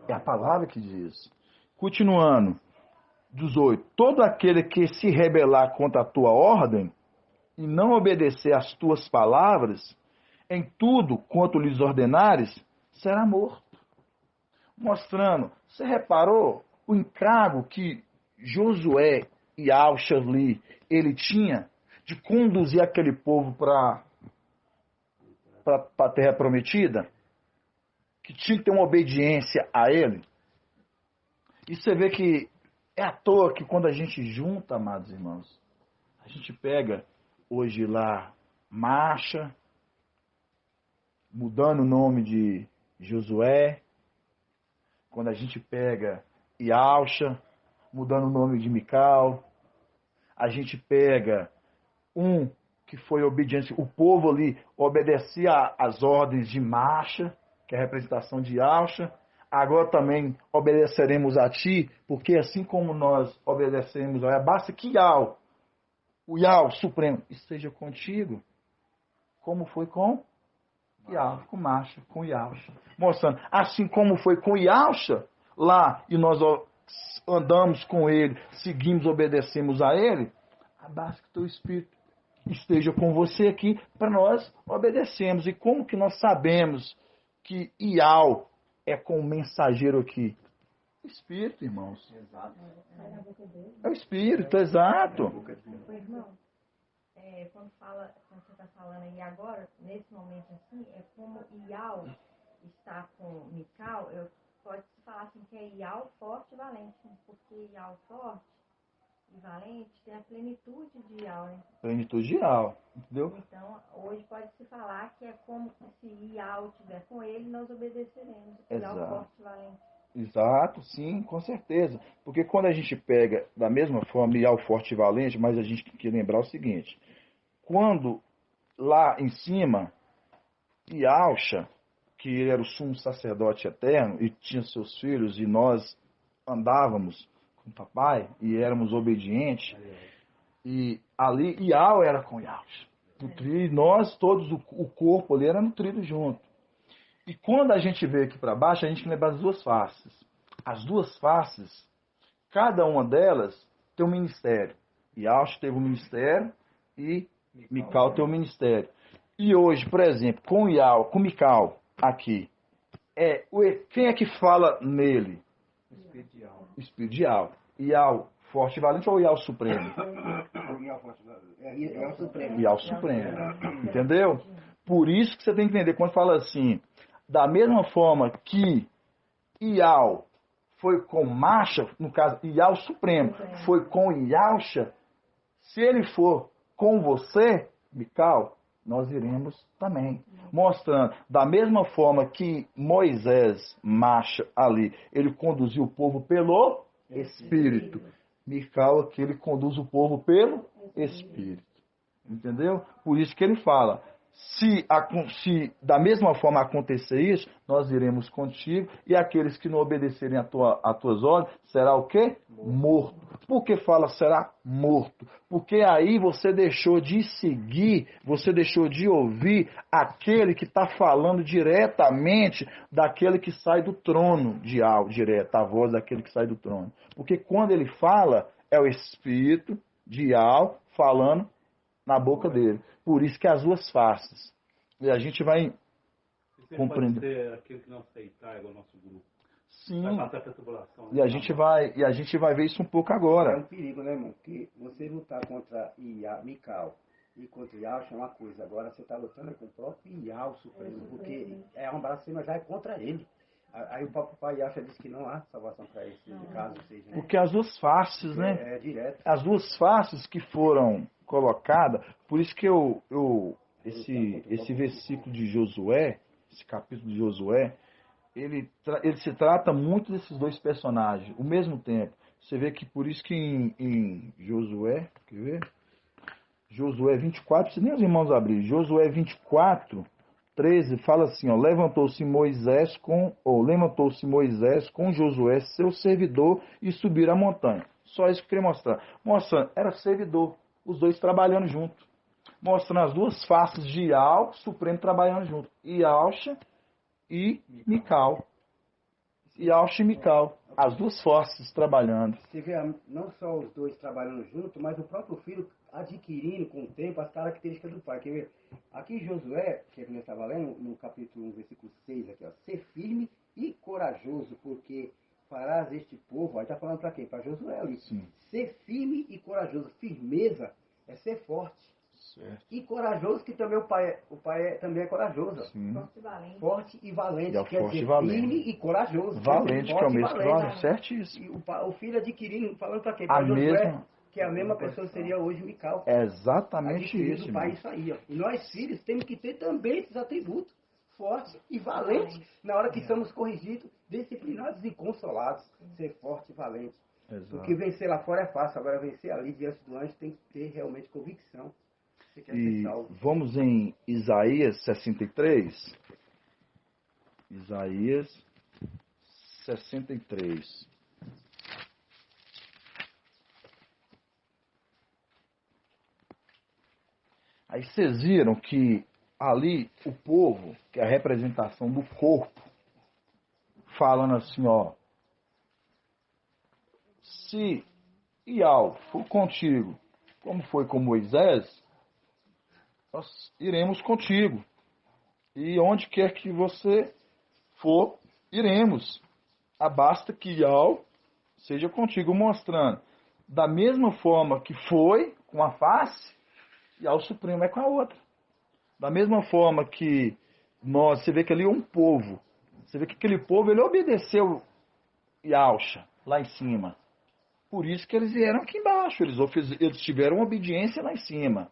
É a palavra que diz. Continuando, 18. Todo aquele que se rebelar contra a tua ordem e não obedecer às tuas palavras, em tudo quanto lhes ordenares, será morto. Mostrando, você reparou o encargo que Josué e Alxali, ele tinha de conduzir aquele povo para a terra prometida? Que tinha que ter uma obediência a ele? E você vê que é à toa que quando a gente junta, amados irmãos, a gente pega hoje lá Marcha, mudando o nome de Josué, quando a gente pega Yauxa, mudando o nome de Mical, a gente pega que foi obediente, o povo ali obedecia às ordens de Marcha, que é a representação de Yauxa. Agora também obedeceremos a ti, porque assim como nós obedecemos, basta que o Iau Supremo esteja contigo, como foi com com Marcha, com Yauxa. Mostrando, assim como foi com Yauxa lá, e nós andamos com ele, seguimos, obedecemos a ele, basta que teu Espírito esteja com você aqui para nós obedecermos. E como que nós sabemos que Ial é com o mensageiro aqui? Espírito, irmãos. Exato. É o Espírito, exato. Irmão, quando você está falando aí agora, nesse momento assim, é como Ial está com Mical, pode-se falar assim que é Ial forte e valente, né? Porque Ial forte e valente tem a plenitude de Ial, né? Plenitude de Ial, entendeu? Então, hoje pode-se falar que é como se Ial estiver com ele, nós obedeceremos. Exato. Ial forte e valente. Exato, sim, com certeza. Porque quando a gente pega da mesma forma Ial forte e valente, mas a gente tem que lembrar o seguinte: quando lá em cima, Ialcha, que ele era o sumo sacerdote eterno e tinha seus filhos, e nós andávamos com o papai e éramos obedientes, e ali Ial era com Ialcha. E nós todos, o corpo ali era nutrido junto. E quando a gente veio aqui para baixo, a gente lembra as duas faces. As duas faces, cada uma delas tem um ministério. Ialcha teve um ministério e Mical tem um ministério. E hoje, por exemplo, com Mical aqui, quem é que fala nele? O Espírito de Ial. O Espírito de Ial. Ial forte e valente ou Ial supremo? Ial forte e valente. Ial supremo. Ial supremo. Entendeu? Por isso que você tem que entender, quando fala assim, da mesma forma que Ial foi com Macha, no caso, Ial supremo, foi com Ialcha, se ele for com você, Mical, nós iremos também. Mostrando, da mesma forma que Moisés, Macha, ali, ele conduziu o povo pelo Espírito. Mical aqui, ele conduz o povo pelo Espírito. Entendeu? Por isso que ele fala, se da mesma forma acontecer isso, nós iremos contigo, e aqueles que não obedecerem a tuas ordens, será o quê? Morto. Por que fala será morto? Porque aí você deixou de seguir, você deixou de ouvir aquele que está falando diretamente daquele que sai do trono de algo, direto, a voz daquele que sai do trono. Porque quando ele fala, é o Espírito de algo falando na boca dele. Por isso que as duas faces. E a gente vai compreender. Pode ser aquele que não aceitar, igual o nosso grupo. Sim. Vai passar pela tribulação. E a gente vai ver isso um pouco É agora. um perigo, né, irmão? Porque você lutar contra Mical e contra Ial é uma coisa. Agora você está lutando com o próprio Ial Supremo, porque é uma blasfêmia já é contra ele. Aí o próprio pai Ial disse que não há salvação para esse caso seja. Né? Porque as duas faces, né? É direto. As duas faces que foram colocadas, por isso que esse versículo de Josué, esse capítulo de Josué, ele se trata muito desses dois personagens, ao mesmo tempo. Você vê que por isso que em Josué, quer ver? Josué 24, se nem os irmãos abrirem, Josué 24, 13, fala assim, ó, levantou-se Moisés com Josué, seu servidor, e subiram a montanha. Só isso que eu queria mostrar. Mostrando, era servidor, os dois trabalhando junto. Mostrando as duas faces de Ial, Supremo trabalhando junto. Ialcha e Mical. Ialcha e Mical. As duas faces trabalhando. Você vê não só os dois trabalhando junto, mas o próprio filho adquirindo com o tempo as características do pai. Quer ver? Aqui em Josué, que nós estava lendo, no capítulo 1, versículo 6, aqui, ó, ser firme e corajoso, porque farás este povo, aí está falando para quem? Para Josué ali. Sim. Ser firme e corajoso. Firmeza é ser forte. Certo. E corajoso, que também o pai também é corajoso. Sim. Forte e valente. Forte e valente, E é quer forte dizer, e valente. firme e corajoso. Valente, que é o Forte e mesmo que valente. vale, certíssimo. E o filho adquirindo, falando para quem? A Para Josué, mesma- que a mesma pessoa seria hoje Mical. É exatamente Adquirindo isso, do pai irmão. isso aí, ó. E nós, filhos, temos que ter também esses atributos. Forte e valente. Na hora que somos corrigidos, disciplinados e consolados. Ser forte e valente. Porque Exato. vencer lá fora é fácil. Agora, vencer ali diante do anjo tem que ter realmente convicção. Você quer ser E salvo. vamos em Isaías 63. Isaías 63. Aí vocês viram que ali o povo, que é a representação do corpo, falando assim, ó, se Ial for contigo como foi com Moisés, nós iremos contigo. E onde quer que você for, iremos. Basta que Yahweh seja contigo, mostrando. Da mesma forma que foi com a face, Yahweh Supremo é com a outra. Da mesma forma que você vê que ali é um povo. Você vê que aquele povo, ele obedeceu Yahusha, lá em cima. Por isso que eles vieram aqui embaixo. Eles tiveram obediência lá em cima.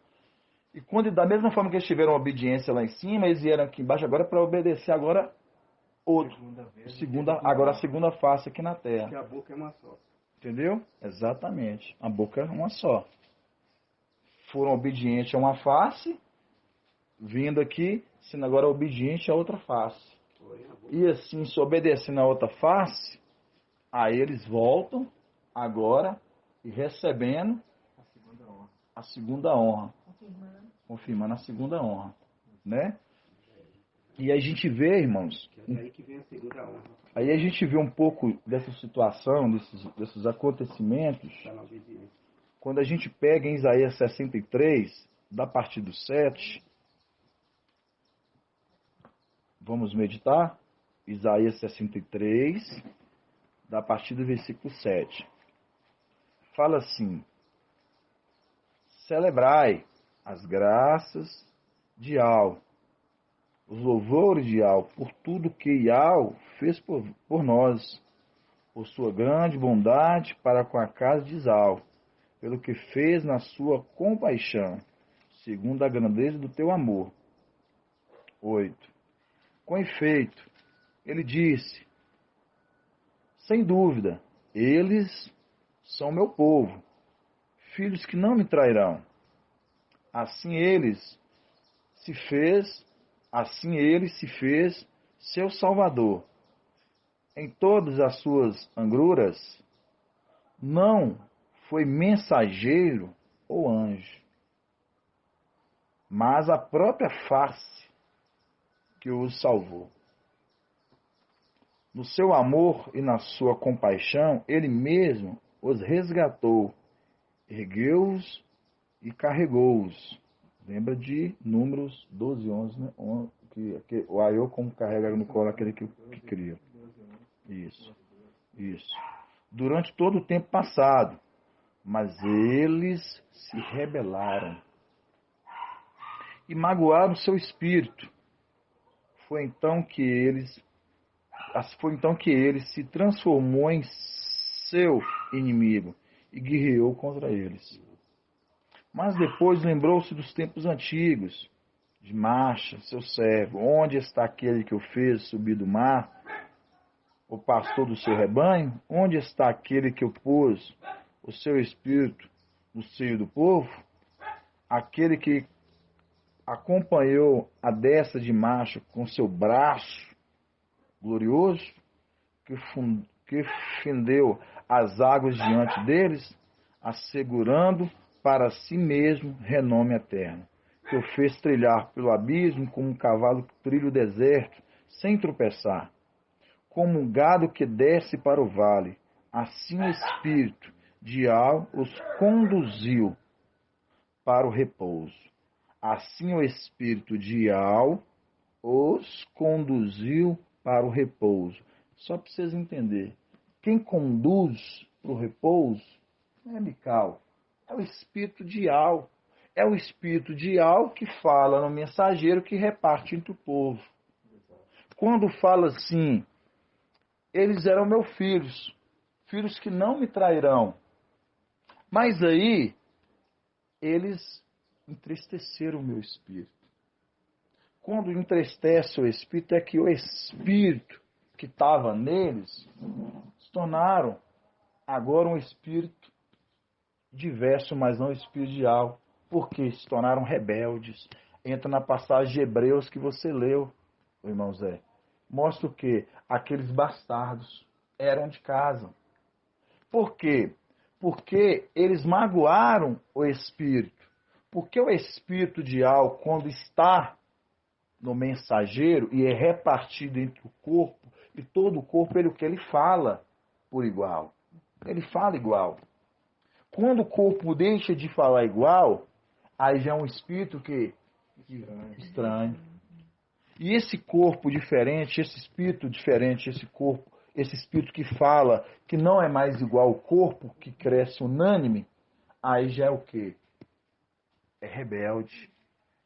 E quando, da mesma forma que eles tiveram obediência lá em cima, eles vieram aqui embaixo agora para obedecer agora outro. Agora a segunda face aqui na terra. Que a boca é uma só. Entendeu? Exatamente. A boca é uma só. Foram obedientes a uma face, vindo aqui, sendo agora obediente a outra face. E assim, se obedecendo a outra face, aí eles voltam agora e recebendo a segunda honra. Confirmando a segunda honra. Né? E aí a gente vê, irmãos, É aí que vem a segunda honra. aí a gente vê um pouco dessa situação, desses acontecimentos, Está na obediência. quando a gente pega em Isaías 63, da partir do 7, vamos meditar? Isaías 63, da partir do versículo 7. Fala assim: celebrai as graças de Yahweh, os louvores de Yahweh, por tudo que Yahweh fez por nós, por sua grande bondade para com a casa de Israel, pelo que fez na sua compaixão, segundo a grandeza do teu amor. 8. Com efeito, ele disse, sem dúvida, eles são meu povo, filhos que não me trairão. Assim ele se fez seu Salvador. Em todas as suas angruras, não foi mensageiro ou anjo, mas a própria face que os salvou. No seu amor e na sua compaixão, ele mesmo os resgatou, ergueu-os e carregou-os. Lembra de Números 12, 11, né? Que o Aiô como carrega no colo aquele que cria. Isso. Durante todo o tempo passado, mas eles se rebelaram e magoaram seu espírito. Foi então que ele se transformou em seu inimigo e guerreou contra eles. Mas depois lembrou-se dos tempos antigos, de Marcha, seu servo. Onde está aquele que o fez subir do mar, o pastor do seu rebanho? Onde está aquele que o pôs o seu espírito no seio do povo? Aquele que acompanhou a destra de Marcha com seu braço glorioso, que fendeu as águas diante deles, assegurando para si mesmo renome eterno, que o fez trilhar pelo abismo como um cavalo que trilha o deserto, sem tropeçar, como um gado que desce para o vale. Assim o Espírito de Yahweh os conduziu para o repouso. Assim o Espírito de Yahweh os conduziu para o repouso. Só para vocês entenderem, quem conduz para o repouso não é Mical, é o Espírito de Yahweh. É o Espírito de Yahweh que fala no mensageiro que reparte entre o povo. Quando fala assim, eles eram meus filhos, filhos que não me trairão. Mas aí, eles entristeceram o meu espírito. Quando entristece o espírito, é que o espírito que estava neles se tornaram agora um espírito diverso, mas não espírito de Yahweh, porque se tornaram rebeldes. Entra na passagem de Hebreus que você leu, irmão Zé. Mostra o quê? Aqueles bastardos eram de casa. Por quê? Porque eles magoaram o espírito. Porque o espírito de Yahweh, quando está no mensageiro e é repartido entre o corpo, e todo o corpo, o que ele fala por igual. Ele fala igual. Quando o corpo deixa de falar igual, aí já é um espírito que estranho. E esse corpo diferente, esse espírito diferente, esse espírito que fala, que não é mais igual ao corpo, que cresce unânime, aí já é o quê? É rebelde.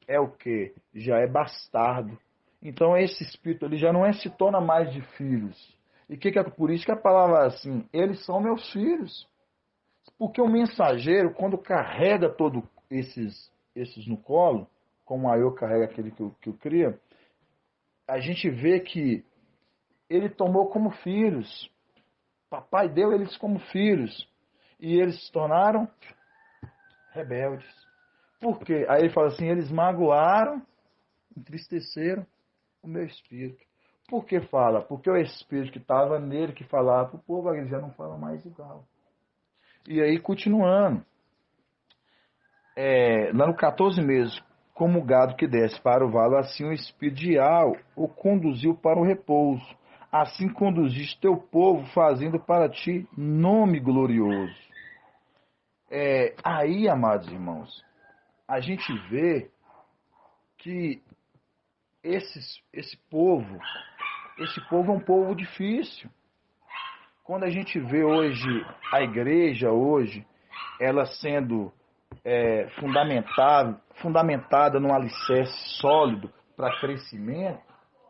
É o quê? Já é bastardo. Então esse espírito ele já não se torna mais de filhos. E que é por isso que a palavra é assim, eles são meus filhos. Porque o mensageiro, quando carrega todos esses no colo, como a eu carrega aquele que eu cria, a gente vê que ele tomou como filhos. Papai deu eles como filhos. E eles se tornaram rebeldes. Por quê? Aí ele fala assim, eles magoaram, entristeceram o meu espírito. Por que fala? Porque o espírito que estava nele, que falava para o povo, ele já não fala mais igual. E aí, continuando. Lá no 14 meses, como o gado que desce para o vale, assim o espírito de Al o conduziu para o repouso. Assim conduziste teu povo, fazendo para ti nome glorioso. Aí, amados irmãos, a gente vê que esse povo é um povo difícil. Quando a gente vê hoje a igreja, ela sendo fundamentada num alicerce sólido para crescimento,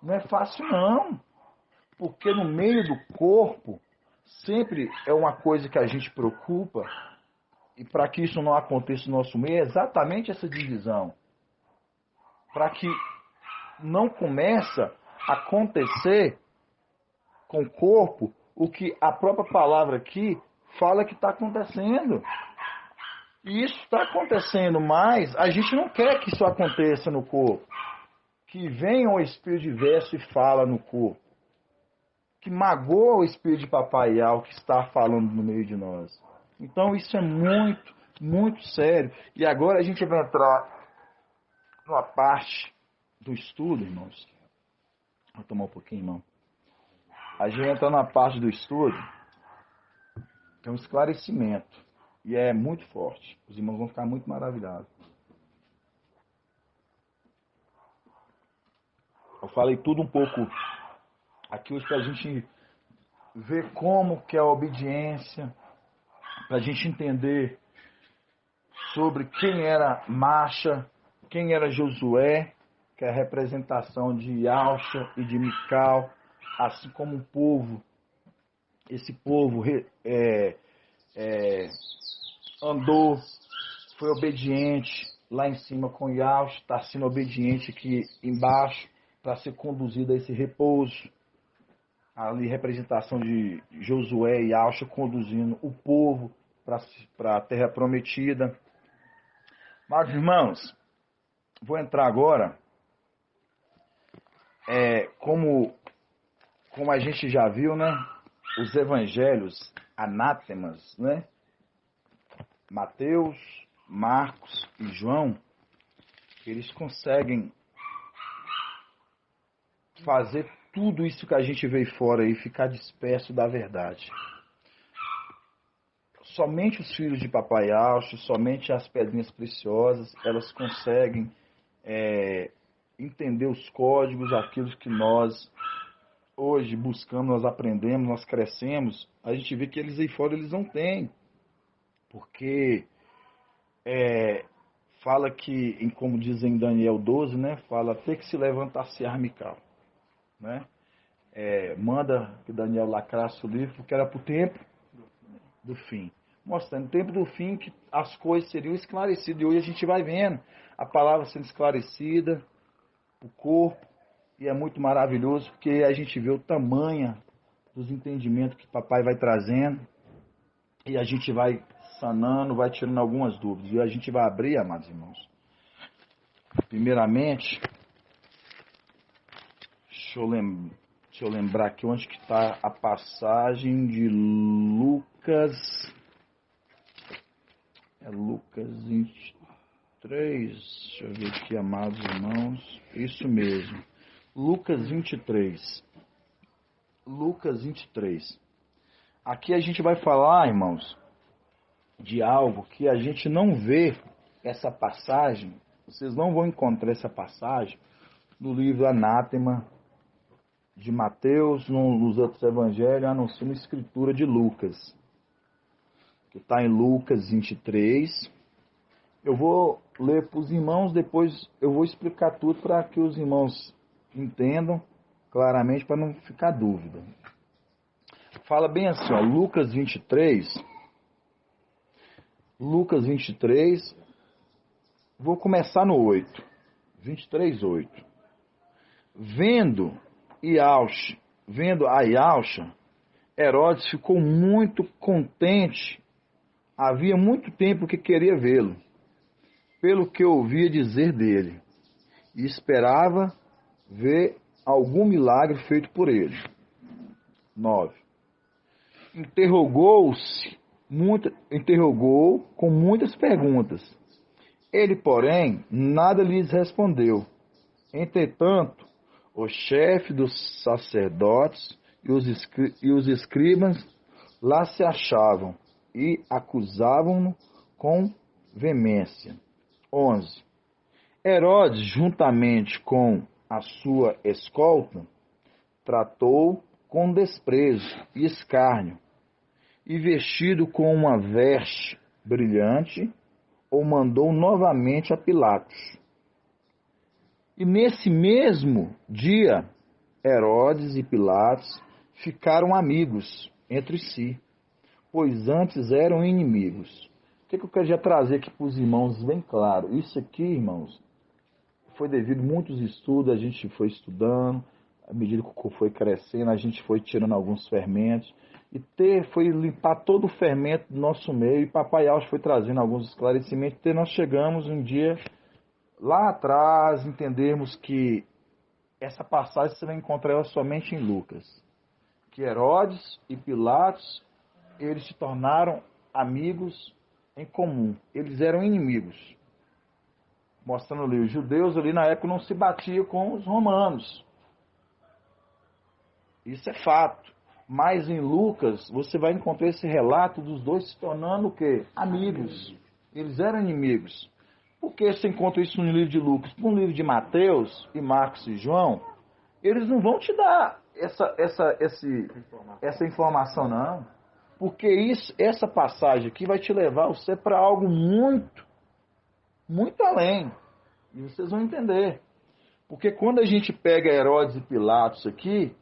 não é fácil não. Porque no meio do corpo, sempre é uma coisa que a gente preocupa, e para que isso não aconteça no nosso meio, é exatamente essa divisão. Para que não comece a acontecer com o corpo o que a própria palavra aqui fala que está acontecendo. E isso está acontecendo, mas a gente não quer que isso aconteça no corpo. Que venha um espírito diverso e fala no corpo. Que magoa o espírito de Papai Al que está falando no meio de nós. Então isso é muito, muito sério. E agora a gente vai entrar numa parte do estudo, irmãos. Vou tomar um pouquinho, irmão. A gente entra na parte do estudo, que é um esclarecimento. E é muito forte. Os irmãos vão ficar muito maravilhados. Eu falei tudo um pouco aqui hoje para a gente ver como que é a obediência, para a gente entender sobre quem era Macha, quem era Josué, que é a representação de Alcha e de Mical, assim como o povo, esse povo andou, foi obediente lá em cima com Yalcha, está sendo obediente aqui embaixo para ser conduzido a esse repouso. Ali representação de Josué e Yalcha conduzindo o povo para a terra prometida. Mas, irmãos, vou entrar agora, como a gente já viu, né? Os evangelhos anátemas, né? Mateus, Marcos e João, eles conseguem fazer tudo isso que a gente vê fora e ficar disperso da verdade. Somente os filhos de Papai Alcho, somente as pedrinhas preciosas, elas conseguem entender os códigos, aquilo que nós hoje buscamos, nós aprendemos, nós crescemos. A gente vê que eles aí fora eles não têm. Porque fala que, como diz em Daniel 12, né, fala ter que se levantar-se Mical, né? Manda que Daniel lacrasse o livro, porque era para o tempo do fim. Mostrando no tempo do fim que as coisas seriam esclarecidas. E hoje a gente vai vendo a palavra sendo esclarecida, o corpo, e é muito maravilhoso, porque a gente vê o tamanho dos entendimentos que papai vai trazendo, e a gente vai sanando, vai tirando algumas dúvidas. E a gente vai abrir, amados irmãos. Primeiramente, deixa eu lembrar aqui onde que está a passagem de Lucas. É Lucas 23. Deixa eu ver aqui, amados irmãos. Isso mesmo. Lucas 23. Lucas 23. Aqui a gente vai falar, irmãos, de algo que a gente não vê essa passagem, vocês não vão encontrar essa passagem no livro Anátema de Mateus, nos outros evangelhos, a não ser na escritura de Lucas, que está em Lucas 23. Eu vou ler para os irmãos, depois eu vou explicar tudo para que os irmãos entendam claramente, para não ficar dúvida. Fala bem assim, ó, Lucas 23, vou começar no 8, 23, 8. Vendo a Iauxa, Herodes ficou muito contente, havia muito tempo que queria vê-lo, pelo que ouvia dizer dele, e esperava ver algum milagre feito por ele. 9. Interrogou com muitas perguntas. Ele, porém, nada lhes respondeu. Entretanto, o chefe dos sacerdotes e os escribas lá se achavam e acusavam-no com veemência. 11. Herodes, juntamente com a sua escolta, tratou com desprezo e escárnio, e vestido com uma veste brilhante, o mandou novamente a Pilatos. E nesse mesmo dia, Herodes e Pilatos ficaram amigos entre si, pois antes eram inimigos. O que eu queria trazer aqui para os irmãos bem claro? Isso aqui, irmãos, foi devido a muitos estudos, a gente foi estudando, à medida que o corpo foi crescendo, a gente foi tirando alguns fermentos, e foi limpar todo o fermento do nosso meio, e Papai Alves foi trazendo alguns esclarecimentos, até nós chegamos um dia, lá atrás, entendermos que essa passagem você vai encontrar ela somente em Lucas, que Herodes e Pilatos, eles se tornaram amigos em comum, eles eram inimigos. Mostrando ali, os judeus ali na época não se batiam com os romanos. Isso é fato. Mas em Lucas, você vai encontrar esse relato dos dois se tornando o quê? Amigos. Eles eram inimigos. Por que você encontra isso no livro de Lucas? No livro de Mateus e Marcos e João, eles não vão te dar essa informação, não. Porque essa passagem aqui vai te levar você para algo muito além. E vocês vão entender. Porque quando a gente pega Herodes e Pilatos aqui,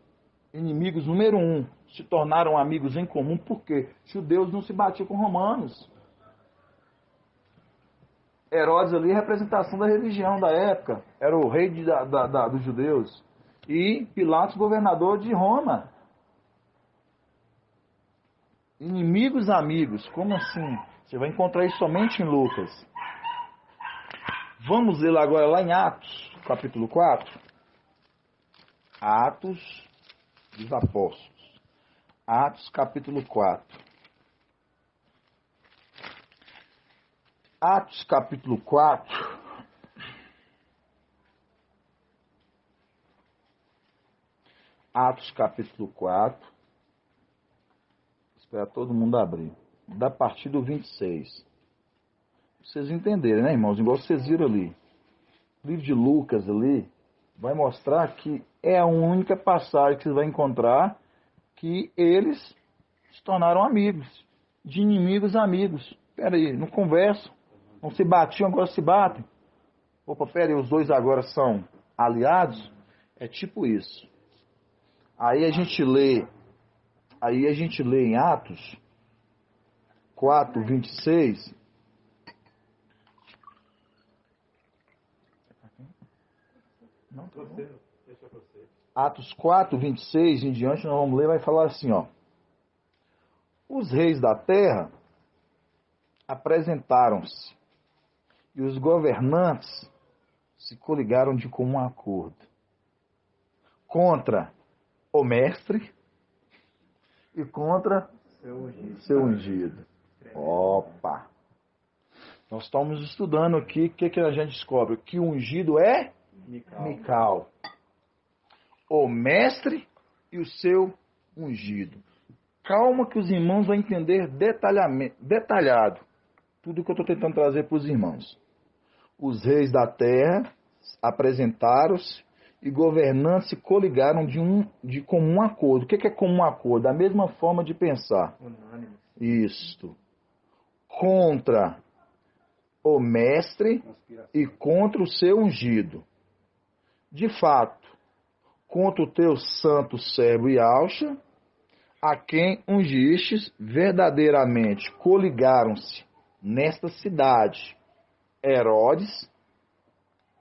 inimigos número 1, se tornaram amigos em comum, porque judeus não se batiam com romanos. Herodes ali é a representação da religião da época, era o rei dos judeus. E Pilatos, governador de Roma. Inimigos amigos, como assim? Você vai encontrar isso somente em Lucas. Vamos ler agora lá em Atos, capítulo 4. Atos dos Apóstolos. Atos, capítulo 4. Atos, capítulo 4. Atos, capítulo 4. Espera todo mundo abrir. Da partir do 26. Pra vocês entenderem, né, irmãos? Igual vocês viram ali. O livro de Lucas ali vai mostrar que é a única passagem que você vai encontrar que eles se tornaram amigos. De inimigos a amigos. Espera aí, não conversam. Não se batiam, agora se batem. Opa, pera aí, os dois agora são aliados? É tipo isso. Aí a gente lê em Atos 4, 26. Não, tá bom. Atos 4, 26 em diante, nós vamos ler, vai falar assim, ó. Os reis da terra apresentaram-se e os governantes se coligaram de comum acordo contra o mestre e contra seu ungido. Opa! Nós estamos estudando aqui, o que a gente descobre? Que o ungido é Mical. O mestre e o seu ungido. calma que os irmãos vão entender detalhado tudo que eu estou tentando trazer para os irmãos. Os reis da terra apresentaram-se e governantes se coligaram de comum acordo. O que é comum acordo? A mesma forma de pensar. Unânime. Isto. Contra o mestre e contra o seu ungido. De fato, contra o teu santo servo Yahshua, a quem ungistes, verdadeiramente coligaram-se nesta cidade Herodes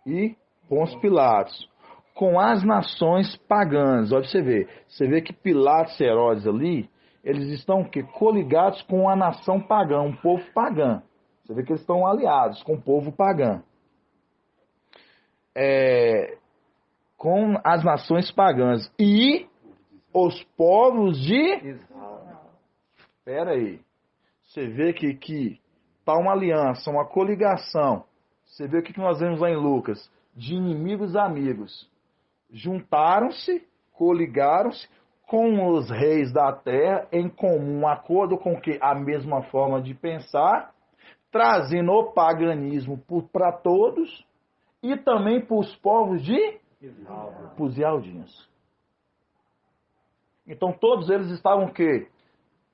e Pôncio Pilatos, com as nações pagãs. Olha pra você ver. Você vê que Pilatos e Herodes ali, eles estão o quê? Coligados com a nação pagã, um povo pagão. Você vê que eles estão aliados com o povo pagão. Com as nações pagãs. E os povos de... Espera aí. Você vê que tá uma aliança, uma coligação. Você vê o que nós vemos lá em Lucas. De inimigos a amigos. Juntaram-se, coligaram-se com os reis da terra em comum acordo com que a mesma forma de pensar, trazendo o paganismo para todos e também para os povos de os Yaldinhos. Então todos eles estavam o quê?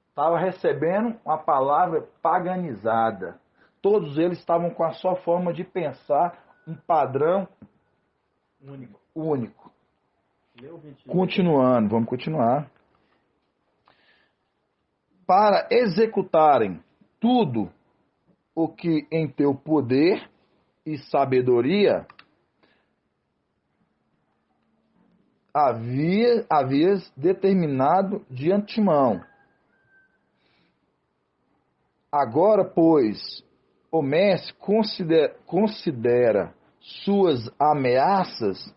Estavam recebendo uma palavra paganizada. Todos eles estavam com a sua forma de pensar, um padrão único. Continuando, vamos continuar. Para executarem tudo o que em teu poder e sabedoria havias determinado de antemão. Agora, pois, o mestre considera suas ameaças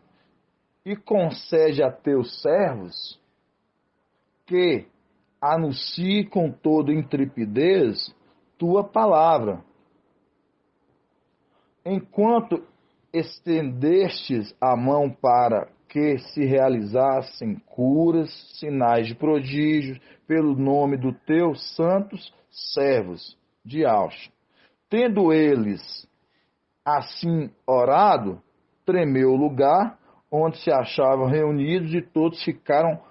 e concede a teus servos que anuncie com toda intrepidez tua palavra. Enquanto estendestes a mão para que se realizassem curas, sinais de prodígios, pelo nome dos teus santos servos de Yahshua. Tendo eles assim orado, tremeu o lugar onde se achavam reunidos e todos ficaram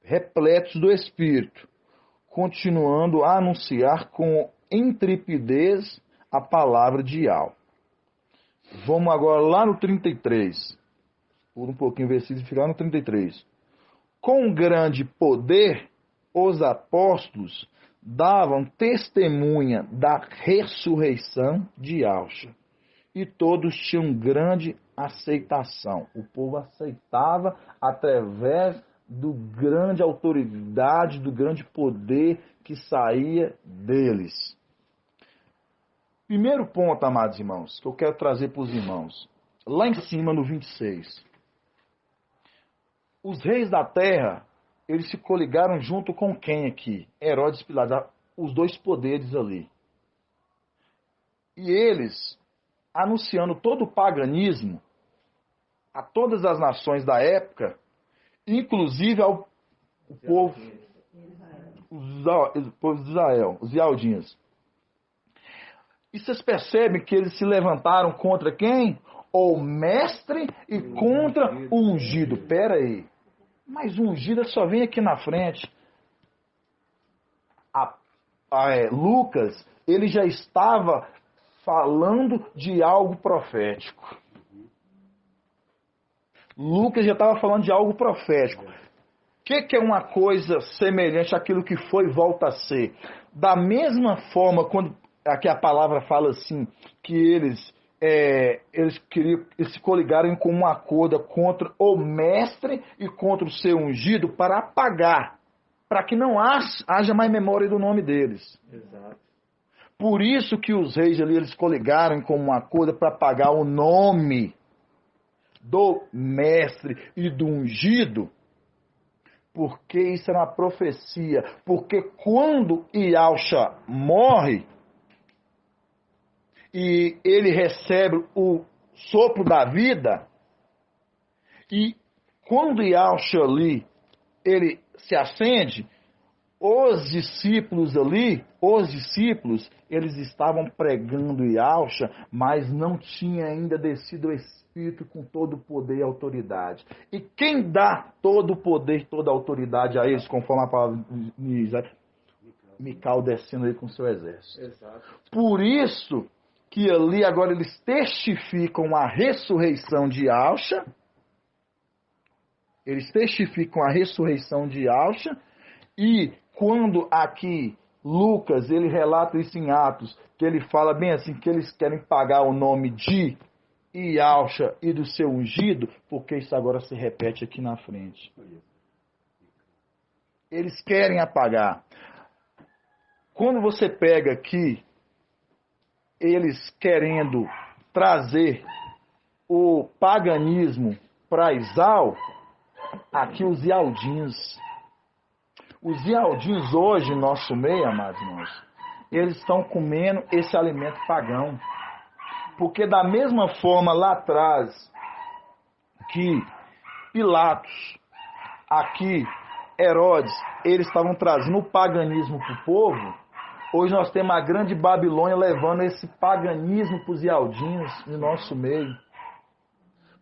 repletos do Espírito, continuando a anunciar com intrepidez a palavra de Yahweh. Vamos agora lá no 33. Pula um pouquinho o versículo e ficar no 33. Com grande poder, os apóstolos davam testemunha da ressurreição de Yahshua. E todos tinham grande aceitação. O povo aceitava através do grande autoridade, do grande poder que saía deles. Primeiro ponto, amados irmãos, que eu quero trazer para os irmãos. Lá em cima, no 26. Os reis da terra, eles se coligaram junto com quem aqui? Herodes e Pilatos, os dois poderes ali. E eles, anunciando todo o paganismo a todas as nações da época, inclusive ao povo de Israel, os Yaldinhos. E vocês percebem que eles se levantaram contra quem? O mestre e contra o ungido. Pera aí. Mas o ungido só vem aqui na frente. Lucas, ele já estava falando de algo profético. Lucas já estava falando de algo profético. O que é uma coisa semelhante àquilo que foi e volta a ser? Da mesma forma, quando aqui a palavra fala assim, que eles se coligaram com um acordo contra o mestre e contra o seu ungido para apagar, para que não haja mais memória do nome deles. Exato. Por isso que os reis ali, eles coligaram com um acordo para apagar o nome do mestre e do ungido, porque isso era uma profecia, porque quando Yahshua morre, e ele recebe o sopro da vida, e quando Yahshua ali, ele se acende, os discípulos ali, eles estavam pregando Yahshua, mas não tinha ainda descido o Espírito com todo o poder e autoridade. E quem dá todo o poder e toda a autoridade a eles, conforme a palavra de Isaías? Mical descendo aí com seu exército. Exato. Por isso que ali agora eles testificam a ressurreição de Yahshua. Eles testificam a ressurreição de Yahshua. E quando aqui Lucas, ele relata isso em Atos, que ele fala bem assim, que eles querem pagar o nome de Yahshua e do seu ungido, porque isso agora se repete aqui na frente. Eles querem apagar. Quando você pega aqui, eles querendo trazer o paganismo para Isau, aqui os Ialdins. Os Ialdins hoje, nosso meio, amados irmãos, eles estão comendo esse alimento pagão. Porque da mesma forma lá atrás que Pilatos, aqui Herodes, eles estavam trazendo o paganismo para o povo, hoje nós temos a grande Babilônia levando esse paganismo para os Ialdins no nosso meio.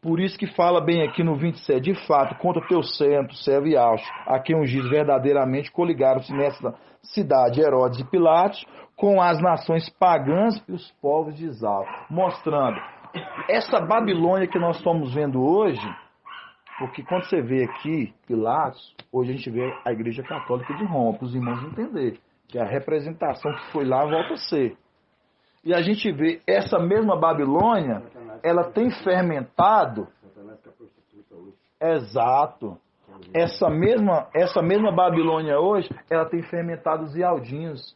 Por isso que fala bem aqui no 27, de fato, contra o teu servo Yahshua, a quem ungis verdadeiramente coligaram-se nessa cidade Herodes e Pilatos, com as nações pagãs e os povos de Isau. Mostrando, essa Babilônia que nós estamos vendo hoje, porque quando você vê aqui Pilatos, hoje a gente vê a Igreja Católica de Roma, para os irmãos entenderem, que a representação que foi lá volta a ser. E a gente vê essa mesma Babilônia, ela tem fermentado. Exato. Essa mesma Babilônia hoje, ela tem fermentado os Ialdins.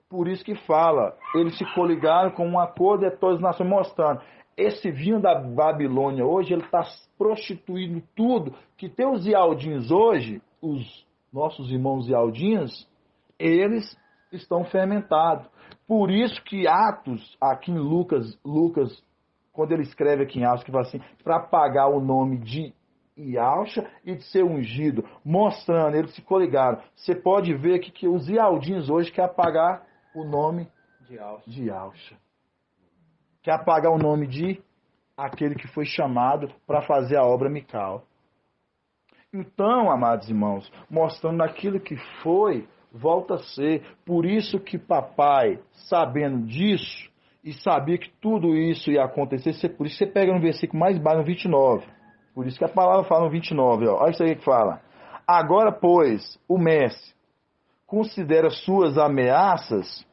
Por isso que fala, eles se coligaram com um acordo de todas as nações, mostrando. Esse vinho da Babilônia hoje, ele está prostituindo tudo. Que tem os Ialdins hoje, os nossos irmãos Ialdins, eles estão fermentados. Por isso que Atos, aqui em Lucas, quando ele escreve aqui em Atos, que fala assim, para pagar o nome de Yahshua e de ser ungido, mostrando, eles se coligaram. Você pode ver aqui que os Ialdins hoje querem apagar o nome de Yahshua. Quer apagar o nome de aquele que foi chamado para fazer a obra mical. Então, amados irmãos, mostrando aquilo que foi, volta a ser. Por isso que papai, sabendo disso, e sabia que tudo isso ia acontecer, por isso você pega no versículo mais baixo, no 29. Por isso que a palavra fala no 29. Olha isso aí que fala. Agora, pois, o mestre considera suas ameaças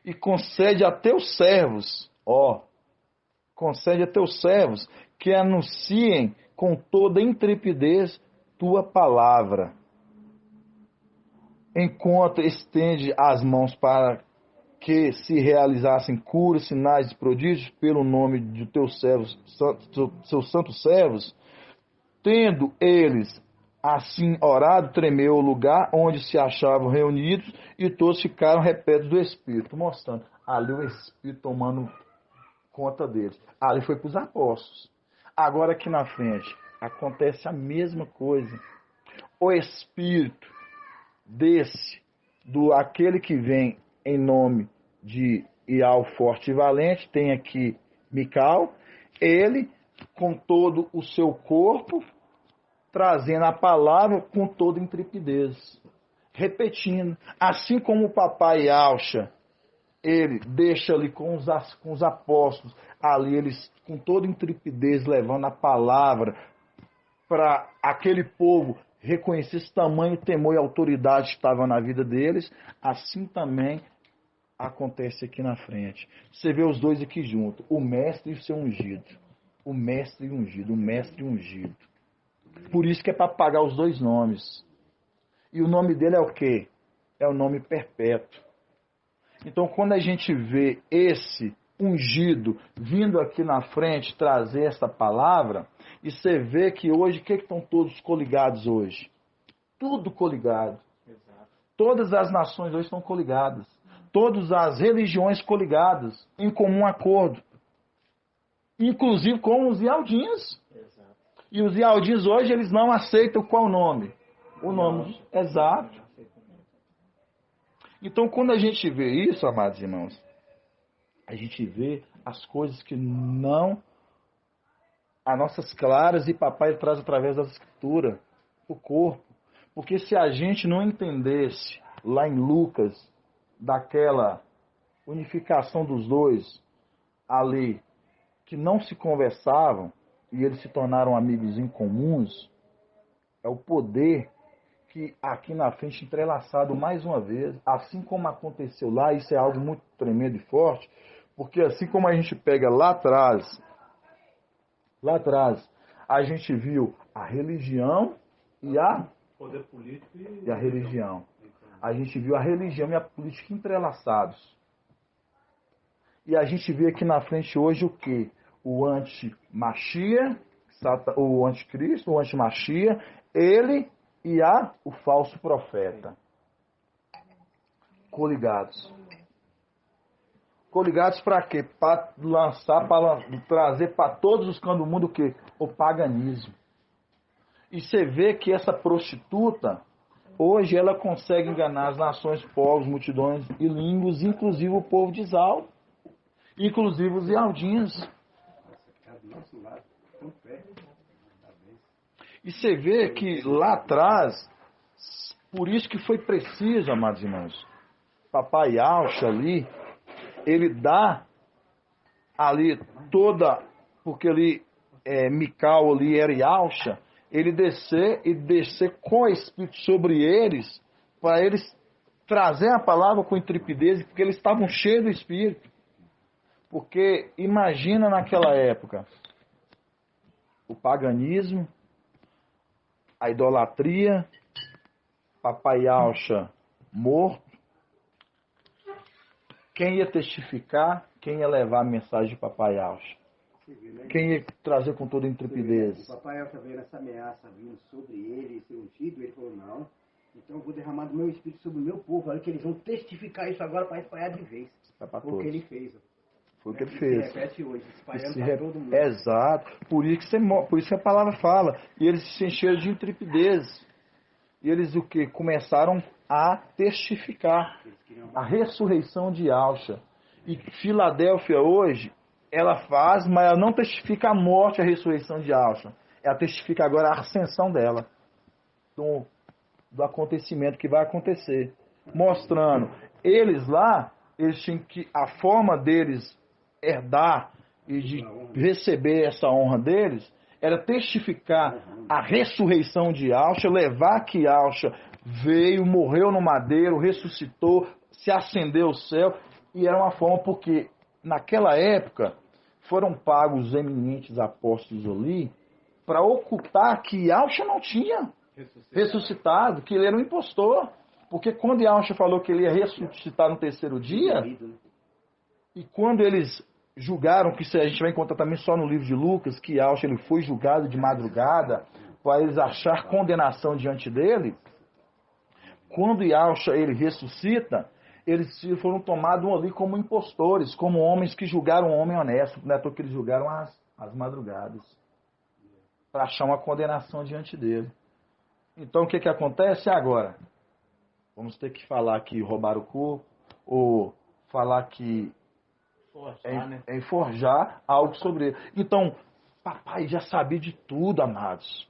e concede a teus servos, concede a teus servos que anunciem com toda intrepidez tua palavra, enquanto estende as mãos para que se realizassem curas, sinais e prodígios pelo nome de teus servos, seus santos servos, tendo eles assim orado, tremeu o lugar onde se achavam reunidos e todos ficaram repletos do Espírito, mostrando ali o Espírito tomando conta deles. Ali foi para os apóstolos. Agora aqui na frente acontece a mesma coisa. O Espírito desce do aquele que vem em nome de Ial forte e valente, tem aqui Mical, ele com todo o seu corpo, trazendo a palavra com toda intrepidez, repetindo, assim como o papai Yahshua, ele deixa ali com os apóstolos, ali eles com toda intrepidez levando a palavra para aquele povo reconhecer esse tamanho, temor e autoridade que estava na vida deles, assim também acontece aqui na frente. Você vê os dois aqui juntos, o mestre e o seu ungido. O mestre e ungido, o mestre e ungido. Por isso que é para apagar os dois nomes. E o nome dele é o quê? É o nome perpétuo. Então, quando a gente vê esse ungido vindo aqui na frente trazer essa palavra, e você vê que hoje, o que estão todos coligados hoje? Tudo coligado. Exato. Todas as nações hoje estão coligadas. Todas as religiões coligadas, em comum acordo. Inclusive com os Ialdins. Exato. E os Ialdins hoje, eles não aceitam qual nome? O nome, exato. Então, quando a gente vê isso, amados irmãos, a gente vê as coisas que não, as nossas claras, e papai traz através da escritura, o corpo. Porque se a gente não entendesse, lá em Lucas, daquela unificação dos dois ali, que não se conversavam, e eles se tornaram amigos incomuns, é o poder que aqui na frente entrelaçado mais uma vez, assim como aconteceu lá, isso é algo muito tremendo e forte, porque assim como a gente pega lá atrás, a gente viu a religião e a Poder político e a religião. A gente viu a religião e a política entrelaçados. E a gente vê aqui na frente hoje o quê? O anti-Machia, o anticristo, o anti-Machia, ele e o falso profeta. Coligados. Coligados para quê? Para lançar, para trazer para todos os cantos do mundo o quê? O paganismo. E você vê que essa prostituta, hoje ela consegue enganar as nações, povos, multidões e línguas, inclusive o povo de Israel, inclusive os ialdinhos. E você vê que lá atrás, por isso que foi preciso, amados irmãos, papai Alcha ali, ele dá ali toda, porque ali Mical ali era Alcha, ele descer com o Espírito sobre eles, para eles trazer a palavra com intrepidez, porque eles estavam cheios do Espírito. Porque imagina naquela época, o paganismo, a idolatria, papai Alcha morto, quem ia testificar, quem ia levar a mensagem de papai Alcha? Quem ia trazer com toda intrepidez? O papai Alcha veio nessa ameaça vindo sobre ele, ser ungido, ele falou, não, então eu vou derramar do meu espírito sobre o meu povo, olha que eles vão testificar isso agora para espalhar de vez. Foi o que ele fez. Foi o que ele fez. Se repete hoje, espalhando para todo mundo. Exato. Por isso que a palavra fala. E eles se encheram de intrepidez. E eles o que? Começaram a testificar a ressurreição de Alcha. E Filadélfia hoje, ela faz, mas ela não testifica a morte e a ressurreição de Alcha. Ela testifica agora a ascensão dela. Do acontecimento que vai acontecer. Mostrando. Eles lá, eles tinham que, a forma deles herdar e de receber essa honra deles, era testificar a ressurreição de Alcha, levar que Alcha veio, morreu no madeiro, ressuscitou, se ascendeu ao céu, e era uma forma porque naquela época foram pagos os eminentes apóstolos ali para ocultar que Alcha não tinha ressuscitado, que ele era um impostor. Porque quando Alcha falou que ele ia ressuscitar no terceiro dia, e quando eles julgaram, que isso a gente vai encontrar também só no livro de Lucas, que Alcha ele foi julgado de madrugada, para eles achar condenação diante dele, quando Alcha ele ressuscita, eles foram tomados ali como impostores, como homens que julgaram um homem honesto, não é que eles julgaram as madrugadas, para achar uma condenação diante dele. Então o que acontece agora? Vamos ter que falar que roubaram o corpo, ou falar que forjar algo sobre ele. Então, papai já sabia de tudo, amados.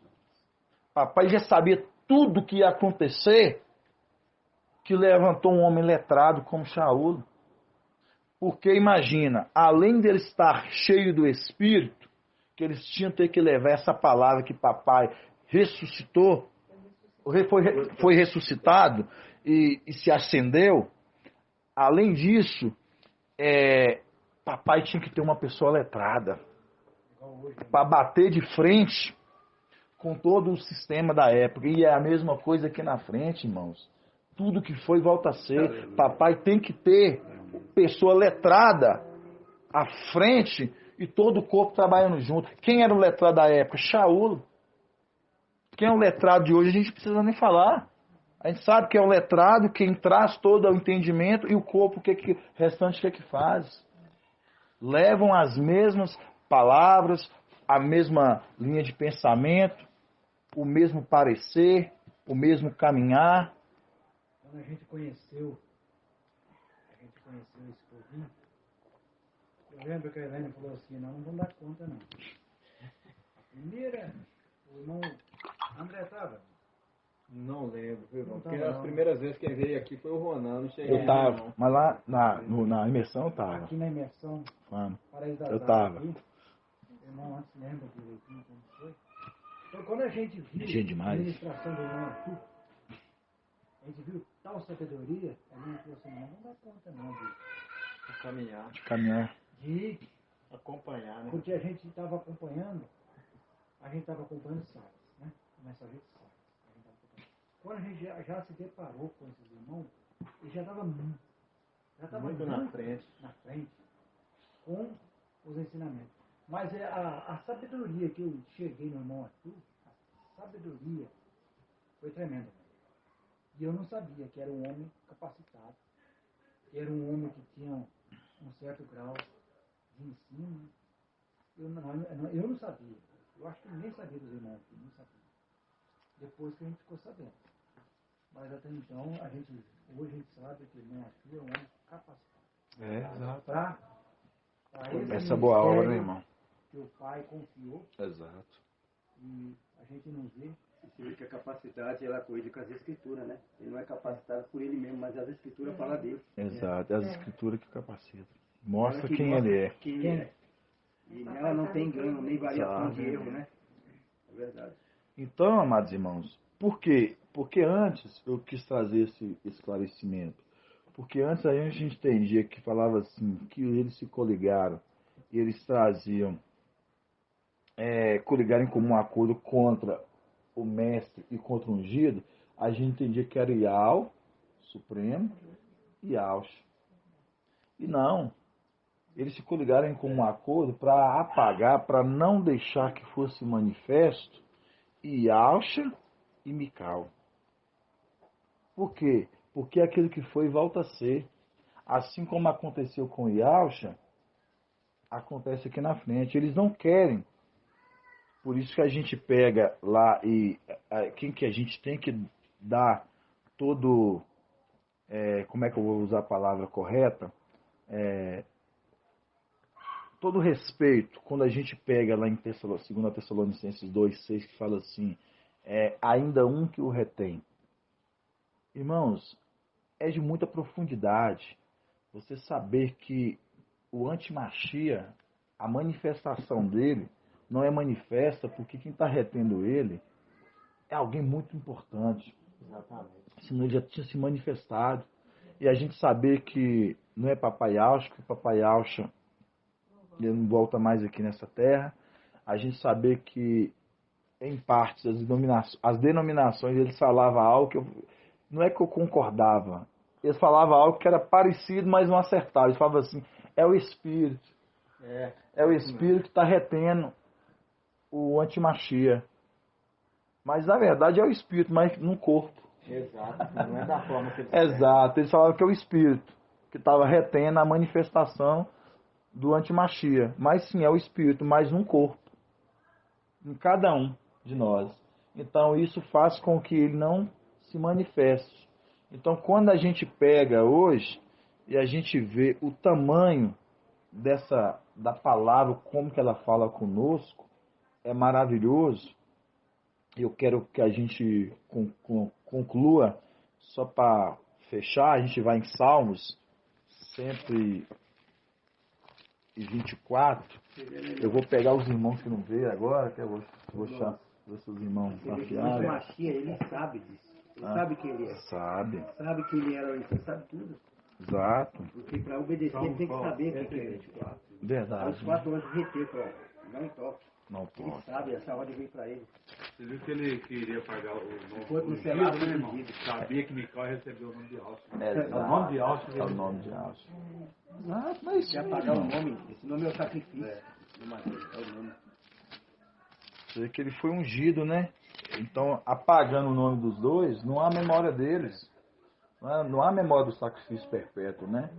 Papai já sabia tudo que ia acontecer, que levantou um homem letrado como Shaul. Porque imagina, além dele estar cheio do Espírito, que eles tinham que levar essa palavra que papai ressuscitou, foi ressuscitado, e se acendeu. Além disso, papai tinha que ter uma pessoa letrada para bater de frente com todo o sistema da época. E é a mesma coisa aqui na frente, irmãos. Tudo que foi volta a ser. Papai tem que ter pessoa letrada à frente e todo o corpo trabalhando junto. Quem era o letrado da época? Shaul. Quem é o letrado de hoje a gente não precisa nem falar. A gente sabe que é o letrado, quem traz todo o entendimento, e o corpo, o restante, o que faz? Levam as mesmas palavras, a mesma linha de pensamento, o mesmo parecer, o mesmo caminhar. Quando a gente conheceu esse povinho, eu lembro que a Helene falou assim, não vamos dar conta não. A primeira, o irmão André estava. Não lembro, viu, irmão? Não Porque tava, as não. primeiras vezes quem veio aqui foi o Ronan, não cheguei Eu aí, tava, não. mas lá na imersão eu tava. Aqui na imersão, Mano, Paraíso das eu Águas tava. aqui, o irmão antes lembra direitinho como foi. Então quando a gente viu Gente a demais. administração do irmão Arthur, a gente viu tal sabedoria, a gente falou assim, não vamos dar conta não, Pra caminhar, De caminhar. de acompanhar, né? porque a gente estava acompanhando Salles, né? O mensageiro de Salles. A gente tava acompanhando. Quando a gente já se deparou com esses irmãos, ele já estava muito na frente. na frente com os ensinamentos. Mas a sabedoria que eu cheguei no irmão Arthur, a sabedoria foi tremenda. E eu não sabia que era um homem capacitado, que era um homem que tinha um certo grau de ensino. Eu não sabia. Eu acho que ninguém sabia dos irmãos, não sabia. Depois que a gente ficou sabendo. Mas até então, hoje a gente sabe que o irmão Arthur é um homem capacitado. Exato. Para Essa boa obra, né, irmão? que o pai confiou Exato. e a gente não vê. Você vê que a capacidade ela corrige com as escrituras, né? Ele não é capacitado por ele mesmo, mas as escrituras falam dele. Exato. É as escrituras que capacitam. Mostra Ela que quem mostra ele é. Quem ele é. E nela não tem engano, nem variação de Exato. erro, né? É verdade. Então, amados irmãos, por quê? Porque antes eu quis trazer esse esclarecimento. Porque antes a gente entendia que falava assim, que eles se coligaram e eles traziam, coligaram em comum acordo contra o mestre e contra o ungido. A gente entendia que era Ial, Supremo, e Yaush. E não. Eles se coligaram em comum acordo para apagar, para não deixar que fosse manifesto Yaucha e Mical. Por quê? Porque aquilo que foi volta a ser. Assim como aconteceu com Yaucha, acontece aqui na frente. Eles não querem. Por isso que a gente pega lá e quem que a gente tem que dar todo, como é que eu vou usar a palavra correta? Todo respeito, quando a gente pega lá em 2 Tessalonicenses 2,6, que fala assim, ainda um que o retém. Irmãos, é de muita profundidade você saber que o antimachia, a manifestação dele, não é manifesta porque quem está retendo ele é alguém muito importante. Exatamente. Senão ele já tinha se manifestado. E a gente saber que não é Papai Alcha, que o Papai Alcha ele não volta mais aqui nessa terra. A gente saber que, em partes, as denominações, eles falavam algo que não é que eu concordava. Eles falavam algo que era parecido, mas não acertava. Eles falavam assim, é o Espírito. É o Espírito que está retendo o antimachia. Mas, na verdade, é o Espírito, mas no corpo. Exato. Não é da forma que eles Exato. Eles falavam que é o Espírito que estava retendo a manifestação do antimachia. Mas sim, é o Espírito, mas num corpo. Em cada um de nós. Então isso faz com que ele não se manifeste. Então quando a gente pega hoje e a gente vê o tamanho da palavra, como que ela fala conosco, é maravilhoso. Eu quero que a gente conclua, só para fechar, a gente vai em Salmos 124. Eu vou pegar os irmãos que não veio agora, que eu vou achar ver se os irmãos estão O afiados. Machia, ele sabe disso. Ele sabe quem ele é. Sabe, Sabe que ele era, ele sabe tudo. exato, Porque para obedecer ele tem que saber o que é 24. Aí verdade. os 4 anos reteu, falou, não toque. Não Ele pode. sabe, essa ordem veio para ele. Você viu que ele queria pagar o nome Enquanto do no selado, ungido, né, irmão? ungido. Sabia que Mical recebeu o nome de Alcha. Exato. É o nome de Alcha. É o nome de Alcha. Exato, mas Quer apagar o nome, esse nome é o sacrifício. Do Mateus, é o nome. Você vê que ele foi ungido, né? Então, apagando o nome dos dois, não há memória deles. Não há memória do sacrifício perpétuo, né?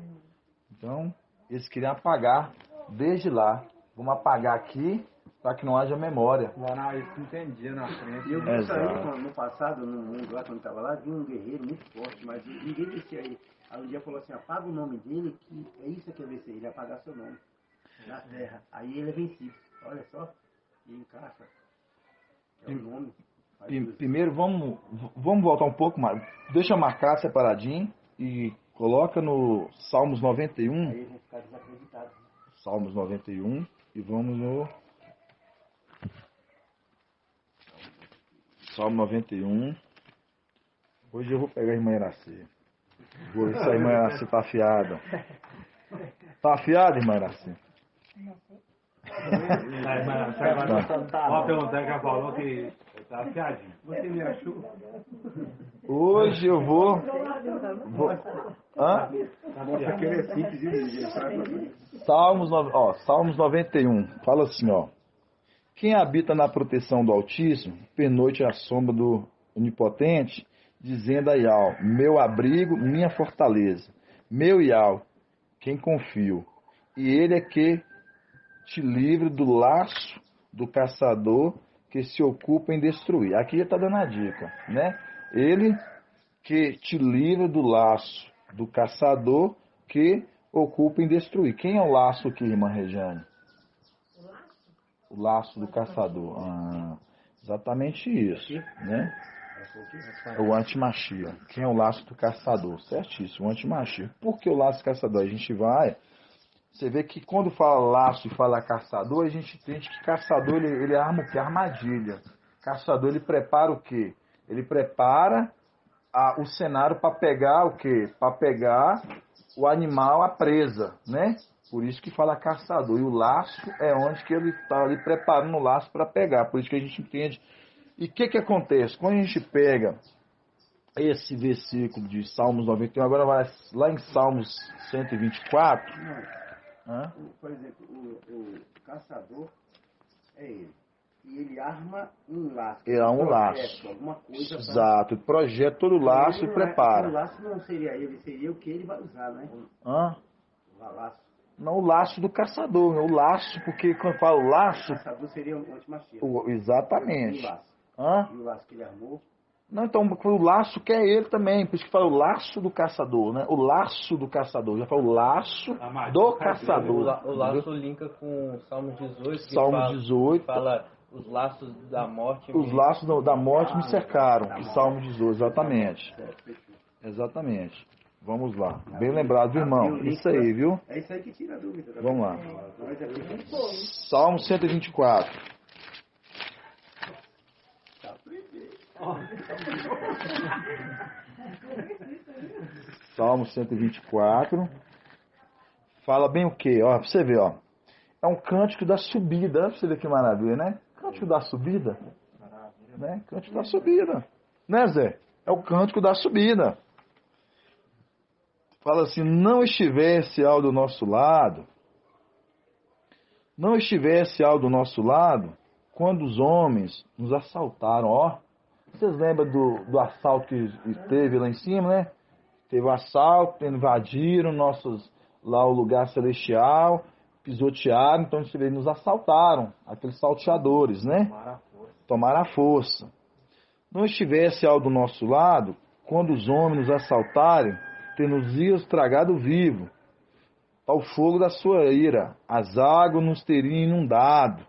Então, eles queriam apagar desde lá. Vamos apagar aqui para que não haja memória. Lá isso entendia na frente. E eu vi isso Exato. aí no passado, no mundo lá, quando estava lá, vi um guerreiro muito forte, mas ninguém descia aí. Aí um dia falou assim, apaga o nome dele, que é isso que eu vencer, ele apagar seu nome na terra. Aí ele é vencido. Olha só, e encaixa. É o nome. Primeiro, vamos voltar um pouco mais. Deixa marcar separadinho e coloca no Salmos 91. Aí eles vão ficar desacreditados. Salmos 91 e vamos no Salmo 91. Hoje eu vou pegar a irmã Iracê. Vou ver se a irmã Iracê tá afiada. Tá afiada, irmã Iracê? Pode perguntar que ela falou que tá afiadinho. Você me achou? Hoje eu vou... Hã? Mostra que ele é simples, viu, gente? Salmos 91. Fala assim, ó. Quem habita na proteção do Altíssimo, pernoite à sombra do Onipotente, dizendo a Iau, meu abrigo, minha fortaleza, meu Iau, quem confio. E ele é que te livre do laço do caçador que se ocupa em destruir. Aqui ele está dando a dica, né? Ele que te livra do laço do caçador que ocupa em destruir. Quem é o laço aqui, irmã Regiane? O laço do caçador. Exatamente isso, né? É o antimachia. Quem é o laço do caçador? Certíssimo, o antimachia. Por que o laço do caçador? A gente vai... Você vê que quando fala laço e fala caçador, a gente entende que caçador ele arma o quê? Armadilha. Caçador ele prepara o quê? Ele prepara o cenário para pegar o quê? Para pegar o animal, a presa, né? Por isso que fala caçador. E o laço é onde que ele está ali preparando o laço para pegar. Por isso que a gente entende. E o que acontece? Quando a gente pega esse versículo de Salmos 91, agora vai lá em Salmos 124... Por exemplo, o caçador é ele. E ele arma um laço. É um laço. Alguma coisa. Exato. Ele projeta todo o laço e prepara. O laço não seria ele, seria o que ele vai usar, né? O laço. Não, o laço do caçador. O laço, porque quando eu falo laço... O caçador seria o antimachia. Exatamente. E o laço. E o laço que ele armou. Não, então o laço que é ele também, por isso que fala o laço do caçador, né? O laço do caçador, já fala o laço do caçador. O laço linka com o Salmo 18, que Salmo 18. Fala os laços da morte. Os laços da morte me cercaram, que Salmo 18, exatamente. Exatamente. Vamos lá. Bem lembrado, viu, irmão? Isso aí, viu? É isso aí que tira a dúvida. Vamos lá. Salmo 124. Salmo 124. Fala bem o quê? Ó, pra você ver, ó. É um cântico da subida. Pra você ver que maravilha, né? Cântico da subida. Né? Cântico da subida. Né, Zé? É o cântico da subida. Fala assim, não estivesse ao do nosso lado. Não estivesse ao do nosso lado quando os homens nos assaltaram, ó. Vocês lembram do assalto que teve lá em cima, né? Teve um assalto, invadiram lá o lugar celestial, pisotearam, então eles nos assaltaram, aqueles salteadores, né? Tomaram a força. Não estivesse ao do nosso lado, quando os homens nos assaltarem, ter-nos estragado vivo, ao fogo da sua ira, as águas nos teriam inundado.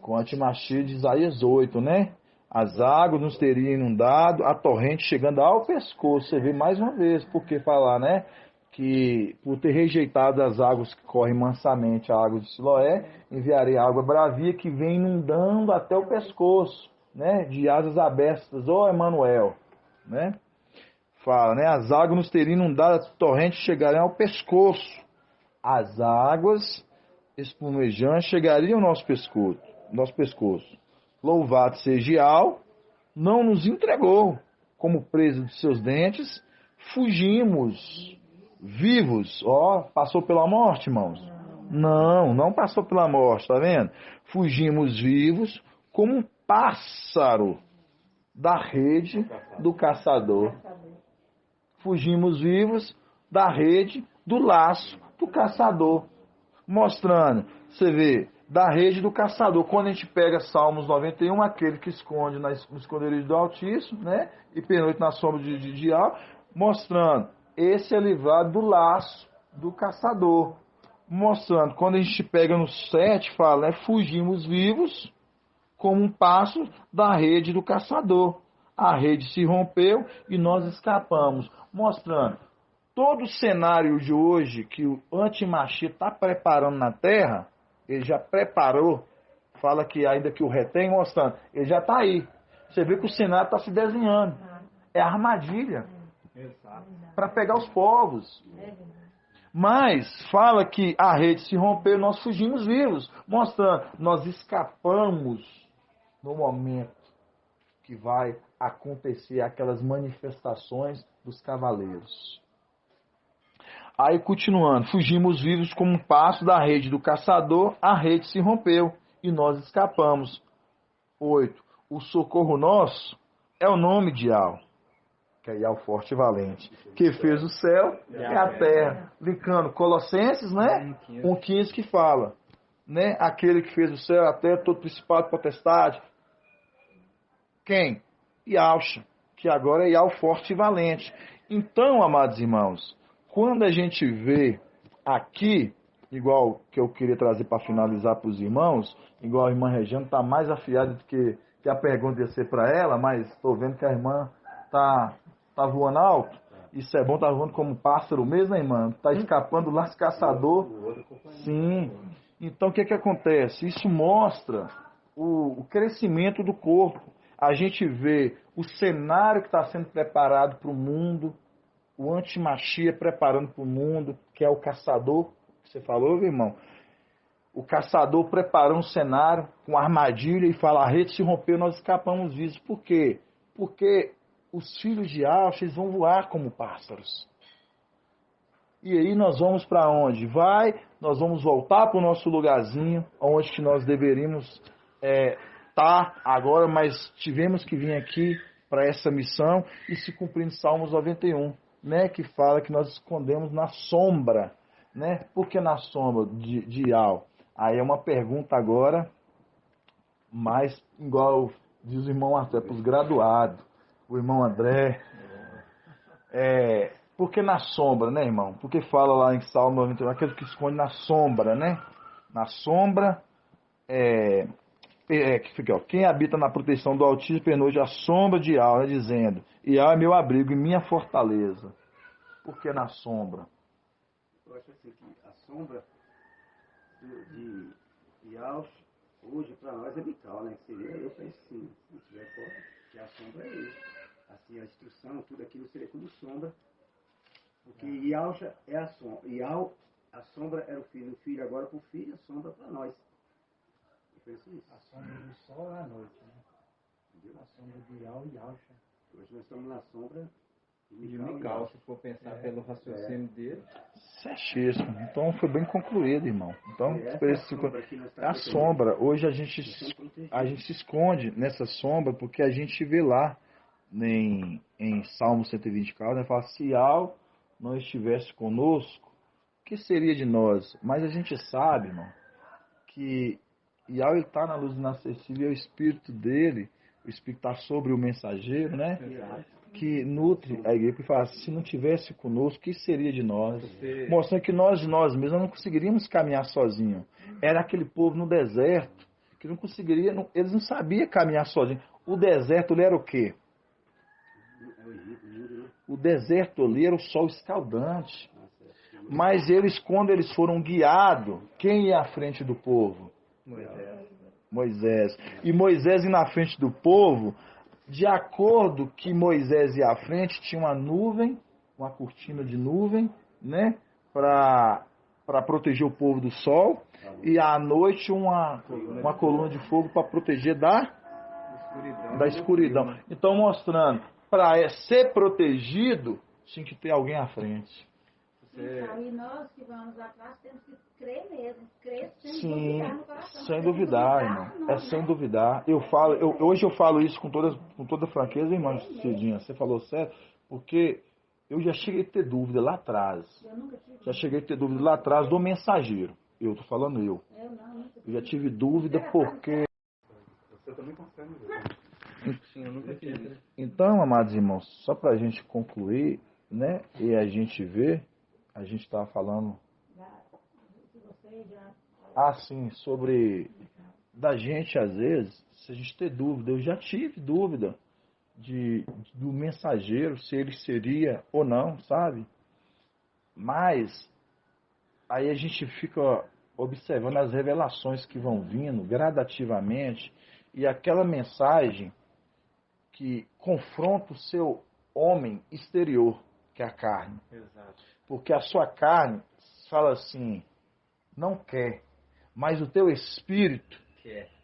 Com a antimachia de Isaías 8, né? As águas nos teriam inundado, a torrente chegando ao pescoço. Você vê mais uma vez, porque falar, né? Que por ter rejeitado as águas que correm mansamente, a água de Siloé, enviarei água bravia que vem inundando até o pescoço, né? De asas abertas, ó Emanuel, né? Fala, né? As águas nos teriam inundado, a torrente chegaria ao pescoço. As águas espumejantes chegariam ao nosso pescoço. Louvado seja Iau, não nos entregou, como preso de seus dentes, fugimos vivos. Ó, passou pela morte, irmãos? Não passou pela morte, tá vendo? Fugimos vivos como um pássaro da rede do caçador. Fugimos vivos da rede do laço do caçador. Mostrando, você vê, da rede do caçador. Quando a gente pega Salmos 91, aquele que esconde no esconderijo do Altíssimo, né? E pernoite na sombra de Al, mostrando, esse é livrado do laço do caçador. Mostrando, quando a gente pega no 7, fala, né? Fugimos vivos como um passo da rede do caçador. A rede se rompeu e nós escapamos. Mostrando, todo o cenário de hoje que o antimachia está preparando na Terra, ele já preparou, fala que ainda que o retém, mostrando, ele já está aí. Você vê que o cenário está se desenhando. É armadilha para pegar os povos. Mas fala que a rede se rompeu e nós fugimos vivos, mostrando, nós escapamos no momento que vai acontecer aquelas manifestações dos cavaleiros. Aí continuando, fugimos vivos como um passo da rede do caçador, a rede se rompeu e nós escapamos. 8. O socorro nosso é o nome de Al, que é Al forte e valente, que fez o céu e a terra. Linkando Colossenses, né? 1,15 que fala, né? Aquele que fez o céu e a terra, todo principado e potestade. Quem? Yahshua, que agora é Al forte e valente. Então, amados irmãos, quando a gente vê aqui, igual que eu queria trazer para finalizar para os irmãos, igual a irmã Regiane está mais afiada do que a pergunta ia ser para ela, mas estou vendo que a irmã está voando alto. Isso é bom, está voando como um pássaro mesmo, né, irmã? Está escapando do laço caçador. Sim. Então, o que acontece? Isso mostra o crescimento do corpo. A gente vê o cenário que está sendo preparado para o mundo, o antimachia preparando para o mundo, que é o caçador, que você falou, viu, irmão? O caçador preparou um cenário com armadilha e fala, a rede se rompeu, nós escapamos vivos. Por quê? Porque os filhos de Alfa, eles vão voar como pássaros. E aí nós vamos para onde? Nós vamos voltar para o nosso lugarzinho, onde que nós deveríamos estar agora, mas tivemos que vir aqui para essa missão e se cumprindo Salmos 91. Né, que fala que nós escondemos na sombra, né? Por que na sombra de Al? Aí é uma pergunta agora, mais igual diz o irmão Arthur, para os graduados, o irmão André. Por que na sombra, né, irmão? Porque fala lá em Salmo 91, aquele que esconde na sombra, né? Na sombra, que fica, ó, quem habita na proteção do Altíssimo pernoite a sombra de Al, né, dizendo, e Al é meu abrigo e minha fortaleza. Por que na sombra? Eu acho assim que a sombra de Al, hoje para nós é vital, né? Seria, eu penso sim, se tiver fora, que a sombra é ele. Assim, a instrução, tudo aquilo seria como sombra, porque Yalcha é a sombra. Yal, a sombra era o filho agora para o filho, a sombra para nós. A sombra do sol é a noite, né? Entendeu? A sombra de Yal e Yalcha. Hoje nós estamos na sombra de Mical, se for pensar pelo raciocínio dele. Certíssimo. Então foi bem concluído, irmão. Então, a sombra, hoje a gente se esconde nessa sombra porque a gente vê lá em Salmo 124, né, fala, se Al não estivesse conosco, o que seria de nós? Mas a gente sabe, irmão, que Yahweh está na luz inacessível e o Espírito dele, o Espírito está sobre o mensageiro, né? Que nutre a igreja, que fala, se não tivesse conosco, o que seria de nós? Mostrando que nós mesmos não conseguiríamos caminhar sozinhos. Era aquele povo no deserto, que não conseguiria, eles não sabiam caminhar sozinhos. O deserto ali era o quê? O deserto ali era o sol escaldante. Mas eles, quando eles foram guiados, quem ia à frente do povo? Moisés. E Moisés ia na frente do povo, de acordo que Moisés ia à frente, tinha uma nuvem, uma cortina de nuvem, né? Para proteger o povo do sol. E à noite uma coluna de fogo para proteger da escuridão. Então mostrando, para ser protegido, tinha que ter alguém à frente. E nós que vamos atrás temos que crer mesmo, crer sem Sim, duvidar no coração. sem duvidar, irmão. É sem duvidar. Hoje eu falo isso com toda franqueza, irmã Cidinha. Você falou certo, porque eu já cheguei a ter dúvida lá atrás. Eu nunca tive. Já cheguei a ter dúvida lá atrás do mensageiro. Eu tô falando eu. Eu não, nunca tive. Eu já tive dúvida porque... Você também consegue ver. Sim, eu nunca fiz. Então, amados irmãos, só para a gente concluir, né? E a gente ver, a gente estava falando assim sobre da gente às vezes, se a gente ter dúvida, eu já tive dúvida do mensageiro, se ele seria ou não, sabe? Mas aí a gente fica observando as revelações que vão vindo gradativamente e aquela mensagem que confronta o seu homem exterior, que é a carne. Exato. Porque a sua carne fala assim, não quer, mas o teu espírito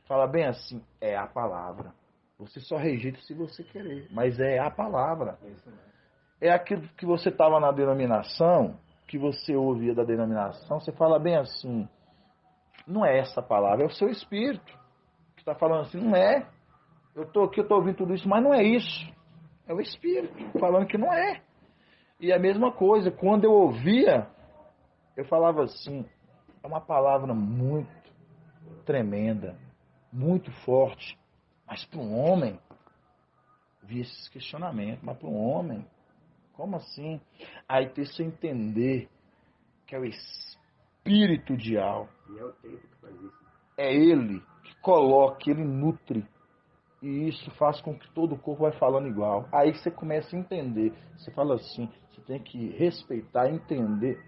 fala bem assim, é a palavra. Você só rejeita se você querer, mas é a palavra. É aquilo que você estava na denominação, que você ouvia da denominação, você fala bem assim, não é essa palavra, é o seu espírito que está falando assim, não é. Eu estou aqui, eu estou ouvindo tudo isso, mas não é isso. É o espírito falando que não é. E a mesma coisa, quando eu ouvia, eu falava assim, é uma palavra muito tremenda, muito forte, mas para um homem, vi esses questionamentos, mas para um homem, como assim? Aí tem que você entender que é o espírito de algo. E é o tempo que faz isso. É ele que coloca, ele nutre. E isso faz com que todo o corpo vai falando igual. Aí você começa a entender. Você fala assim, você tem que respeitar, entender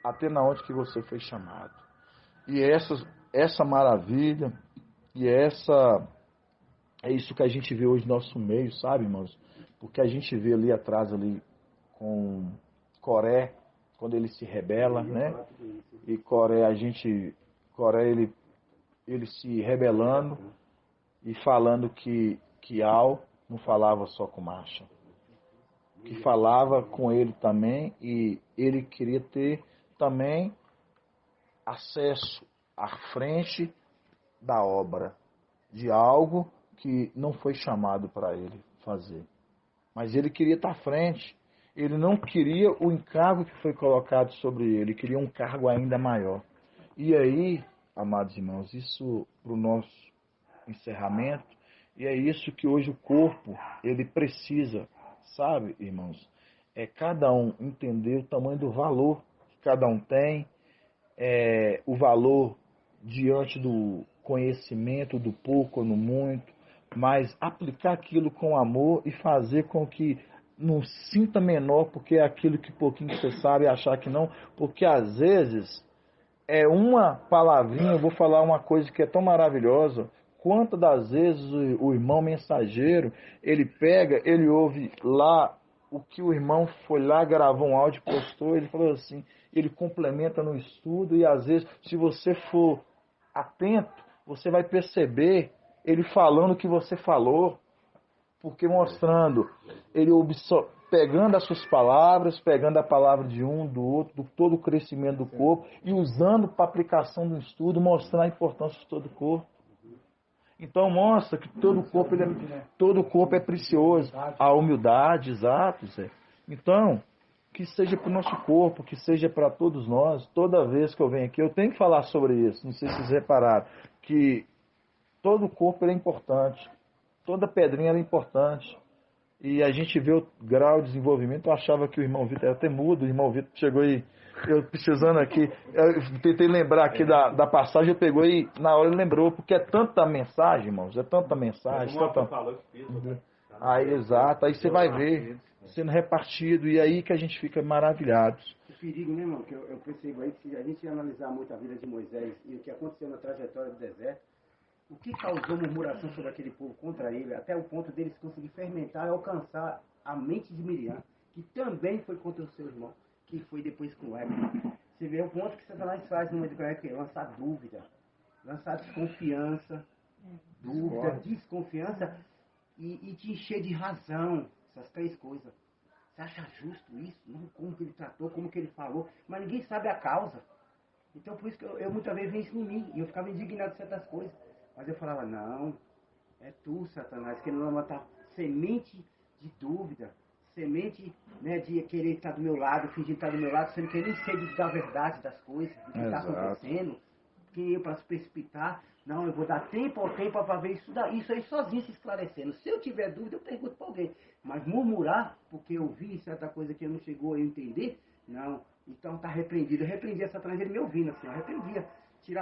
até na onde que você foi chamado. E essa maravilha, e é isso que a gente vê hoje no nosso meio, sabe, irmãos? Porque a gente vê ali atrás, ali, com Coré, quando ele se rebela, né? E Coré, ele se rebelando e falando que Al não falava só com Marcha, que falava com ele também, e ele queria ter também acesso à frente da obra, de algo que não foi chamado para ele fazer. Mas ele queria estar à frente. Ele não queria o encargo que foi colocado sobre ele, ele queria um cargo ainda maior. E aí, amados irmãos, isso para o nosso encerramento, e é isso que hoje o corpo, ele precisa, sabe, irmãos? É cada um entender o tamanho do valor que cada um tem, o valor diante do conhecimento, do pouco ou no muito, mas aplicar aquilo com amor e fazer com que não sinta menor, porque é aquilo que pouquinho que você sabe, achar que não, porque às vezes é uma palavrinha, eu vou falar uma coisa que é tão maravilhosa, quantas das vezes o irmão mensageiro, ele pega, ele ouve lá o que o irmão foi lá, gravou um áudio, postou, ele falou assim, ele complementa no estudo, e às vezes, se você for atento, você vai perceber ele falando o que você falou, porque mostrando, ele pegando as suas palavras, pegando a palavra de um, do outro, do todo o crescimento do corpo, e usando para aplicação do estudo, mostrando a importância de todo o corpo. Então mostra que todo o corpo é precioso. A humildade, exato, Zé. Então, que seja para o nosso corpo, que seja para todos nós. Toda vez que eu venho aqui, eu tenho que falar sobre isso. Não sei se vocês repararam, que todo o corpo é importante. Toda pedrinha é importante. E a gente vê o grau de desenvolvimento. Eu achava que o irmão Vitor era até mudo. O irmão Vitor chegou e eu precisando aqui, eu tentei lembrar aqui da passagem, ele pegou e na hora ele lembrou, porque é tanta mensagem, irmãos, é tanta mensagem. Aí, exato, aí você vai ver sendo repartido, e aí que a gente fica maravilhados. O perigo, né, irmão, que eu percebo aí, que se a gente analisar muito a vida de Moisés e o que aconteceu na trajetória do deserto, o que causou murmuração sobre aquele povo contra ele, até o ponto deles conseguir fermentar e alcançar a mente de Miriam, que também foi contra o seu irmão, que foi depois com Eva. Você vê o ponto que Satanás faz no meio do que é lançar dúvida, lançar desconfiança, desconfiança e te encher de razão, essas três coisas. Você acha justo isso? Não, como que ele tratou, como que ele falou, mas ninguém sabe a causa. Então por isso que eu muitas vezes vejo isso em mim, e eu ficava indignado com certas coisas. Mas eu falava, não, é tu, Satanás, que não matar semente de dúvida, semente, né, de querer estar do meu lado, fingir estar do meu lado, sendo que eu nem sei da verdade das coisas, do que está acontecendo. quem eu para se precipitar. Não, eu vou dar tempo ao tempo para ver isso aí sozinho se esclarecendo. Se eu tiver dúvida, eu pergunto para alguém. Mas murmurar, porque eu vi certa coisa que não chegou a eu entender, não. Então tá repreendido. Eu repreendi essa transeira me ouvindo assim, eu repreendia.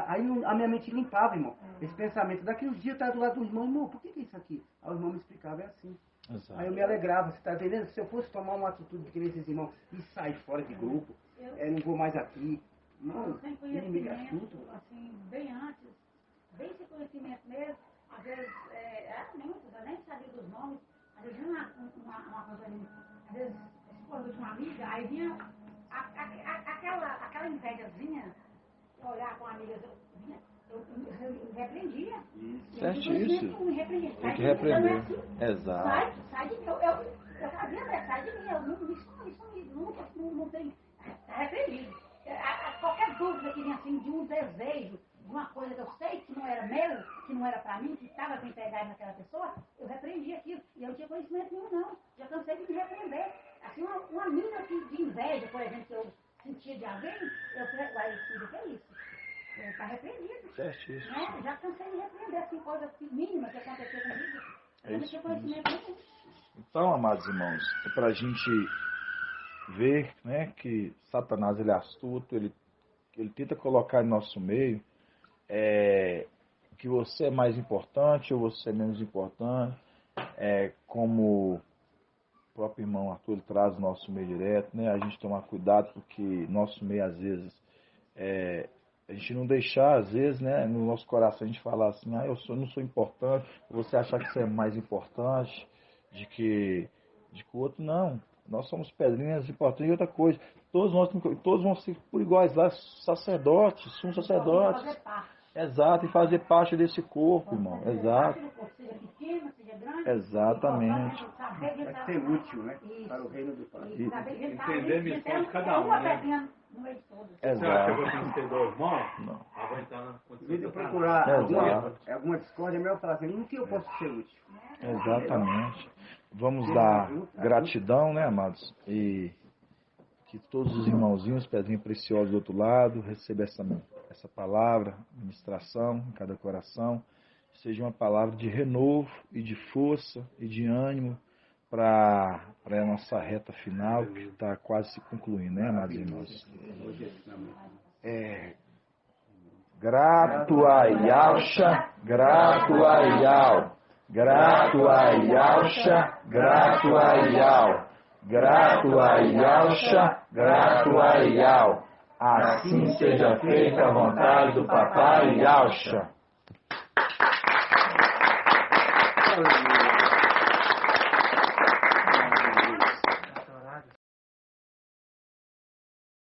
Aí a minha mente limpava, irmão. Esse pensamento. Daqui uns dias eu estava do lado do irmão, irmão, por que é isso aqui? Aí o irmão me explicava, é assim. Exato. Aí eu me alegrava, você tá entendendo? Se eu fosse tomar uma atitude que nem esses irmãos e sair fora de grupo, não vou mais aqui. Não, sem conhecimento, assim, bem antes, bem sem conhecimento mesmo, às vezes, eu nem sabia dos nomes, às vezes vinha uma coisa ali, às vezes, esposa de uma amiga, aí vinha aquela invejazinha, olhar com a amiga, eu repreendia. Certíssimo. Tem que repreender. Exato. Sai de mim, eu fazia, sai de mim, isso não tem, repreendido. Qualquer dúvida que vinha assim de um desejo, de uma coisa que eu sei que não era meu, que não era pra mim, que estava bem pegado naquela pessoa, eu repreendi aquilo. E eu não tinha conhecimento nenhum, não. Já cansei de me repreender. Assim, uma mina de inveja, por exemplo, que eu sentia de alguém, eu falei, uai, filho, o que é isso? Está repreendido. Certíssimo. Né? Já cansei de repreender, assim, coisa mínimas que aconteceu comigo. Eu não tinha conhecimento nenhum. Então, amados irmãos, é para a gente ver, né, que Satanás ele é astuto, ele tenta colocar em nosso meio que você é mais importante ou você é menos importante, como o próprio irmão Arthur ele traz o nosso meio direto, né, a gente tomar cuidado porque nosso meio às vezes a gente não deixar, às vezes, né, no nosso coração a gente falar assim, eu não sou importante, você achar que você é mais importante de que o outro, não. Nós somos pedrinhas importantes e outra coisa. Todos vão ser por iguais lá, sacerdotes, sumos sacerdotes. Exato, e fazer parte desse corpo, irmão. Exato. Exatamente. Vai ser útil, né? Para o reino do Pai. Entender a missão de cada um, né? Exato. Você tem que ter dois mãos? Não. Em vez de eu procurar alguma discórdia, é melhor falar assim, no que eu posso ser útil? Exatamente. Vamos dar gratidão, né, amados? E que todos os irmãozinhos, pezinhos preciosos do outro lado, recebam essa palavra, ministração em cada coração. Seja uma palavra de renovo e de força e de ânimo para a nossa reta final, que está quase se concluindo, né, amados irmãos? Grato a Yalcha, grato a Yal. Grato a Yalcha, grato a Yal. Grato a Yalcha, grato a Yal. Assim seja feita a vontade do Papai Yalcha.